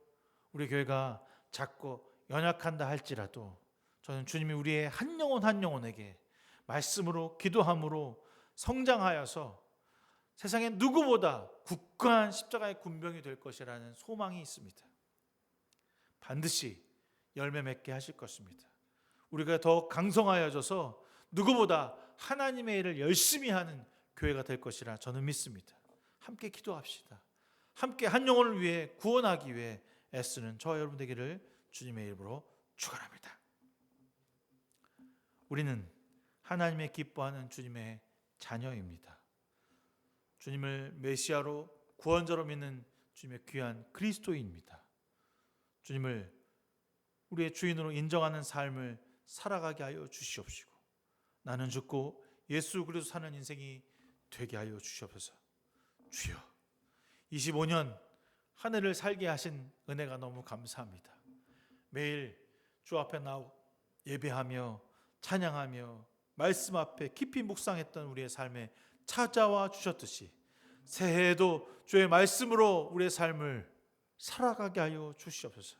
우리 교회가 작고 연약한다 할지라도 저는 주님이 우리의 한 영혼 한 영혼에게 말씀으로 기도함으로 성장하여서 세상에 누구보다 굳건한 십자가의 군병이 될 것이라는 소망이 있습니다. 반드시 열매 맺게 하실 것입니다. 우리가 더 강성하여져서 누구보다 하나님의 일을 열심히 하는 교회가 될 것이라 저는 믿습니다. 함께 기도합시다. 함께 한 영혼을 위해 구원하기 위해 애쓰는 저와 여러분 되기를 주님의 이름으로 축원합니다. 우리는 하나님의 기뻐하는 주님의 자녀입니다. 주님을 메시아로 구원자로 믿는 주님의 귀한 그리스도인입니다. 주님을 우리의 주인으로 인정하는 삶을 살아가게 하여 주시옵시고 나는 죽고 예수 그리스도 사는 인생이 되게 하여 주시옵소서. 주여, 25년 한 해를 살게 하신 은혜가 너무 감사합니다. 매일 주 앞에 나오 예배하며 찬양하며 말씀 앞에 깊이 묵상했던 우리의 삶에 찾아와 주셨듯이 새해에도 주의 말씀으로 우리의 삶을 살아가게 하여 주시옵소서.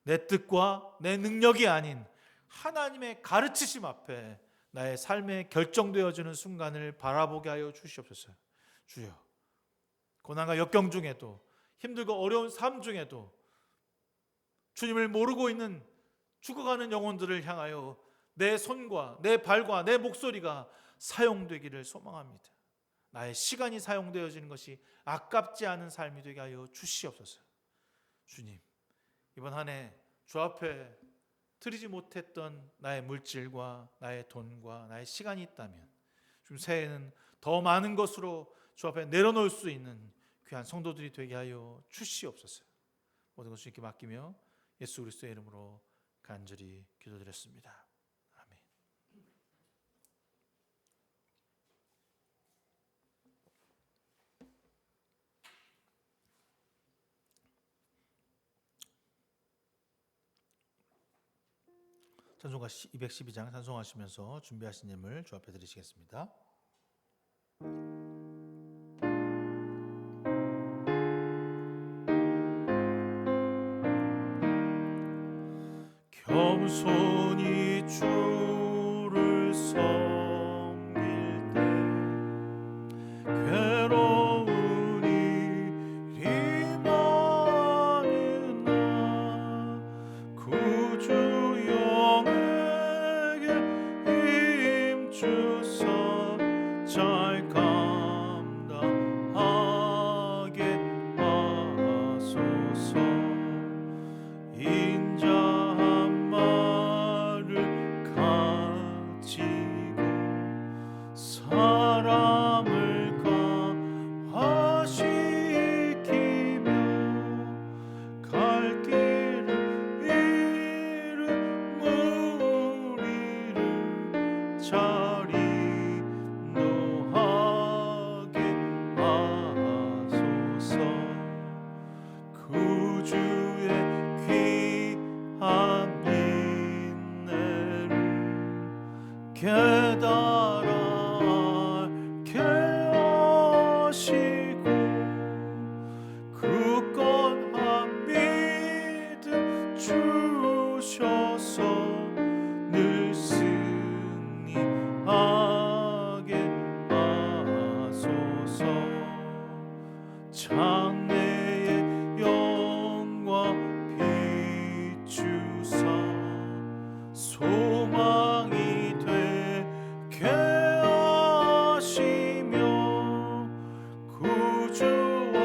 내 뜻과 내 능력이 아닌 하나님의 가르치심 앞에 나의 삶에 결정되어지는 순간을 바라보게 하여 주시옵소서. 주여, 고난과 역경 중에도 힘들고 어려운 삶 중에도 주님을 모르고 있는 죽어가는 영혼들을 향하여 내 손과 내 발과 내 목소리가 사용되기를 소망합니다. 나의 시간이 사용되어지는 것이 아깝지 않은 삶이 되게 하여 주시옵소서. 주님, 이번 한 해 주 앞에 드리지 못했던 나의 물질과 나의 돈과 나의 시간이 있다면 좀 새해에는 더 많은 것으로 주 앞에 내려놓을 수 있는 귀한 성도들이 되게 하여 주시옵소서. 모든 것을 주님께 맡기며 예수 그리스도의 이름으로 간절히 기도드렸습니다. 아멘. 찬송가 212장 찬송하시면서 준비하신 예물 주 앞에 드리시겠습니다. 겸손히 주를 섬길 때 괴로운 일이 많으나 구주 영에게 힘주사 잘 감당하게 하소서. 인자한 말을 가지고 사람을 강화시키며 갈 길을 잃은 무리를 잘 인도하게 하소서. 깨달게 하시고 굳건한 믿음 주셔서 늘 승리하게 하소서. 장래의 영광 비추사 소망이 되게 하시며 구주와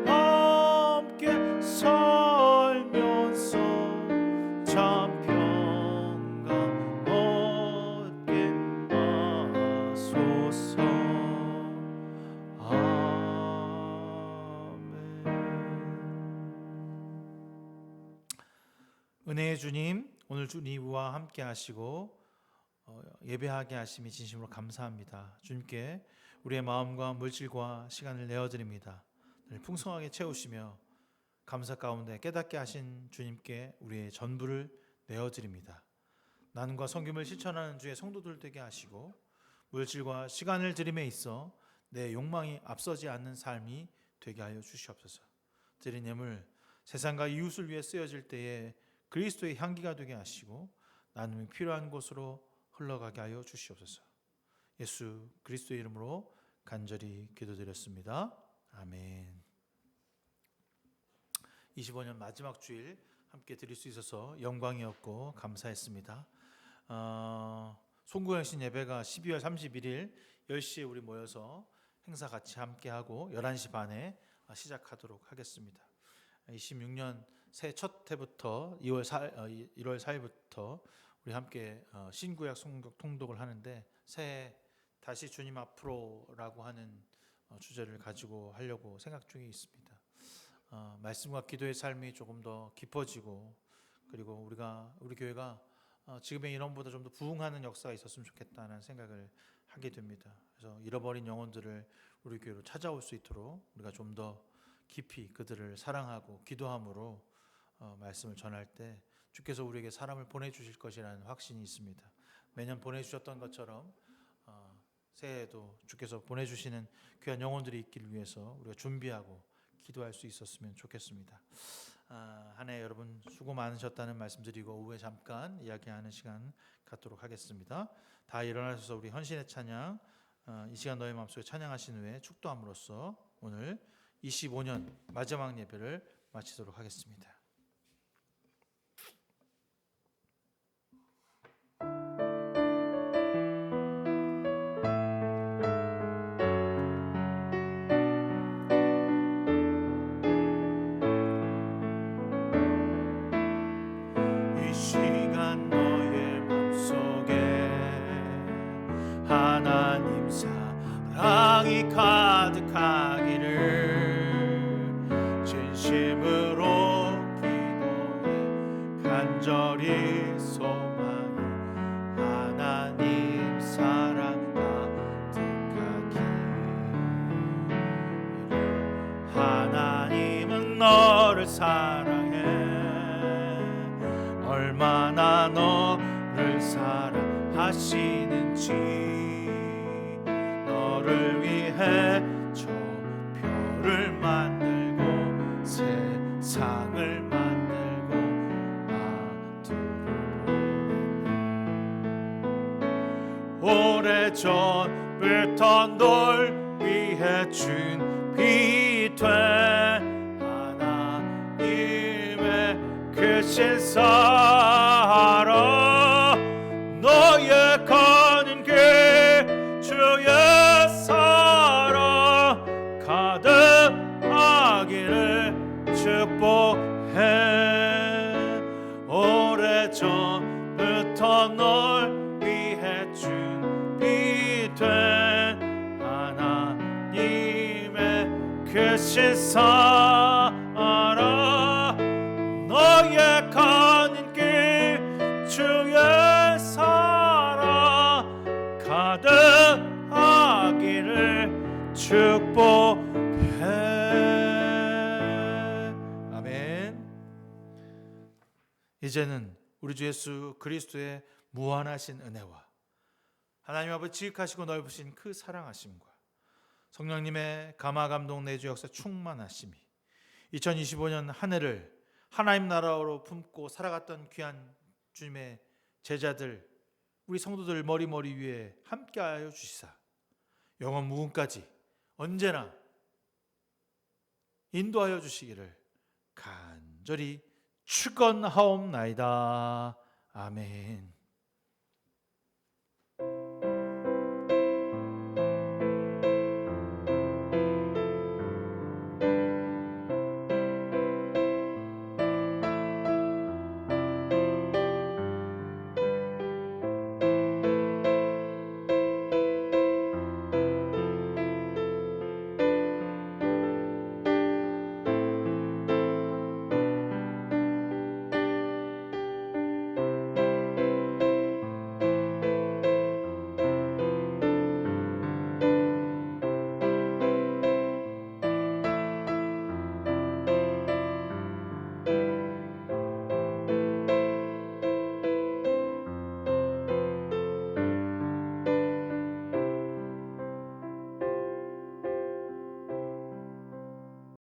함께 살면서 참 평강 얻게 하소서. 은혜의 주님, 오늘 주님과 함께 하시고 예배하게 하심이 진심으로 감사합니다. 주님께 우리의 마음과 물질과 시간을 내어드립니다. 늘 풍성하게 채우시며 감사 가운데 깨닫게 하신 주님께 우리의 전부를 내어드립니다. 나눔과 섬김을 실천하는 주의 성도들 되게 하시고 물질과 시간을 드림에 있어 내 욕망이 앞서지 않는 삶이 되게 하여 주시옵소서. 드린 예물 세상과 이웃을 위해 쓰여질 때에 그리스도의 향기가 되게 하시고 나눔이 필요한 곳으로 흘러가게 하여 주시옵소서. 예수 그리스도의 이름으로 간절히 기도드렸습니다. 아멘. 25년 마지막 주일 함께 드릴 수 있어서 영광이었고 감사했습니다. 송구영신 예배가 12월 31일 10시에 우리 모여서 행사 같이 함께하고 11시 반에 시작하도록 하겠습니다. 26년 새해 첫 해부터 1월 4일부터 우리 함께 신구약 성경 통독을 하는데 새해 다시 주님 앞으로라고 하는 주제를 가지고 하려고 생각 중에 있습니다. 말씀과 기도의 삶이 조금 더 깊어지고 그리고 우리 교회가 지금의 인원보다 좀 더 부흥하는 역사가 있었으면 좋겠다는 생각을 하게 됩니다. 그래서 잃어버린 영혼들을 우리 교회로 찾아올 수 있도록 우리가 좀 더 깊이 그들을 사랑하고 기도함으로 말씀을 전할 때 주께서 우리에게 사람을 보내주실 것이라는 확신이 있습니다. 매년 보내주셨던 것처럼 새해에도 주께서 보내주시는 귀한 영혼들이 있기를 위해서 우리가 준비하고 기도할 수 있었으면 좋겠습니다. 한 해 여러분 수고 많으셨다는 말씀드리고 오후에 잠깐 이야기하는 시간 갖도록 하겠습니다. 다 일어나셔서 우리 헌신의 찬양 이 시간 너의 마음속에 찬양하신 후에 축도함으로써 오늘 25년 마지막 예배를 마치도록 하겠습니다. 이 시간 너의 맘속에 하나님 사랑이 가득하기를 진심으로 기도해 간절히 소망이 하나님 사랑 가득하기를. 하나님은 너를 사랑해 얼마나 너를 사랑하시는지 너를 위해 저 별을 만들고 세상을 만들고 아들을 보내니 오래전부터 널 위해 준비된 하나님의 크신 사랑 너의 가는 길 주의 사랑 가득하기를 축복해. 오래전부터 널 위해 준비된 하나님의 크신 사랑 너의 가는 길 주의 사랑 가득하기를 축복해. 아멘. 이제는 우리 주 예수 그리스도의 무한하신 은혜와 하나님 아버지 지극하시고 넓으신 그 사랑하심과 성령님의 감화 감동 내주 역사 충만하심이 2025년 한 해를 하나님 나라로 품고 살아갔던 귀한 주님의 제자들, 우리 성도들 머리머리 위에 함께하여 주시사 영원 무궁까지 언제나 인도하여 주시기를 간절히 축원하옵나이다. 아멘.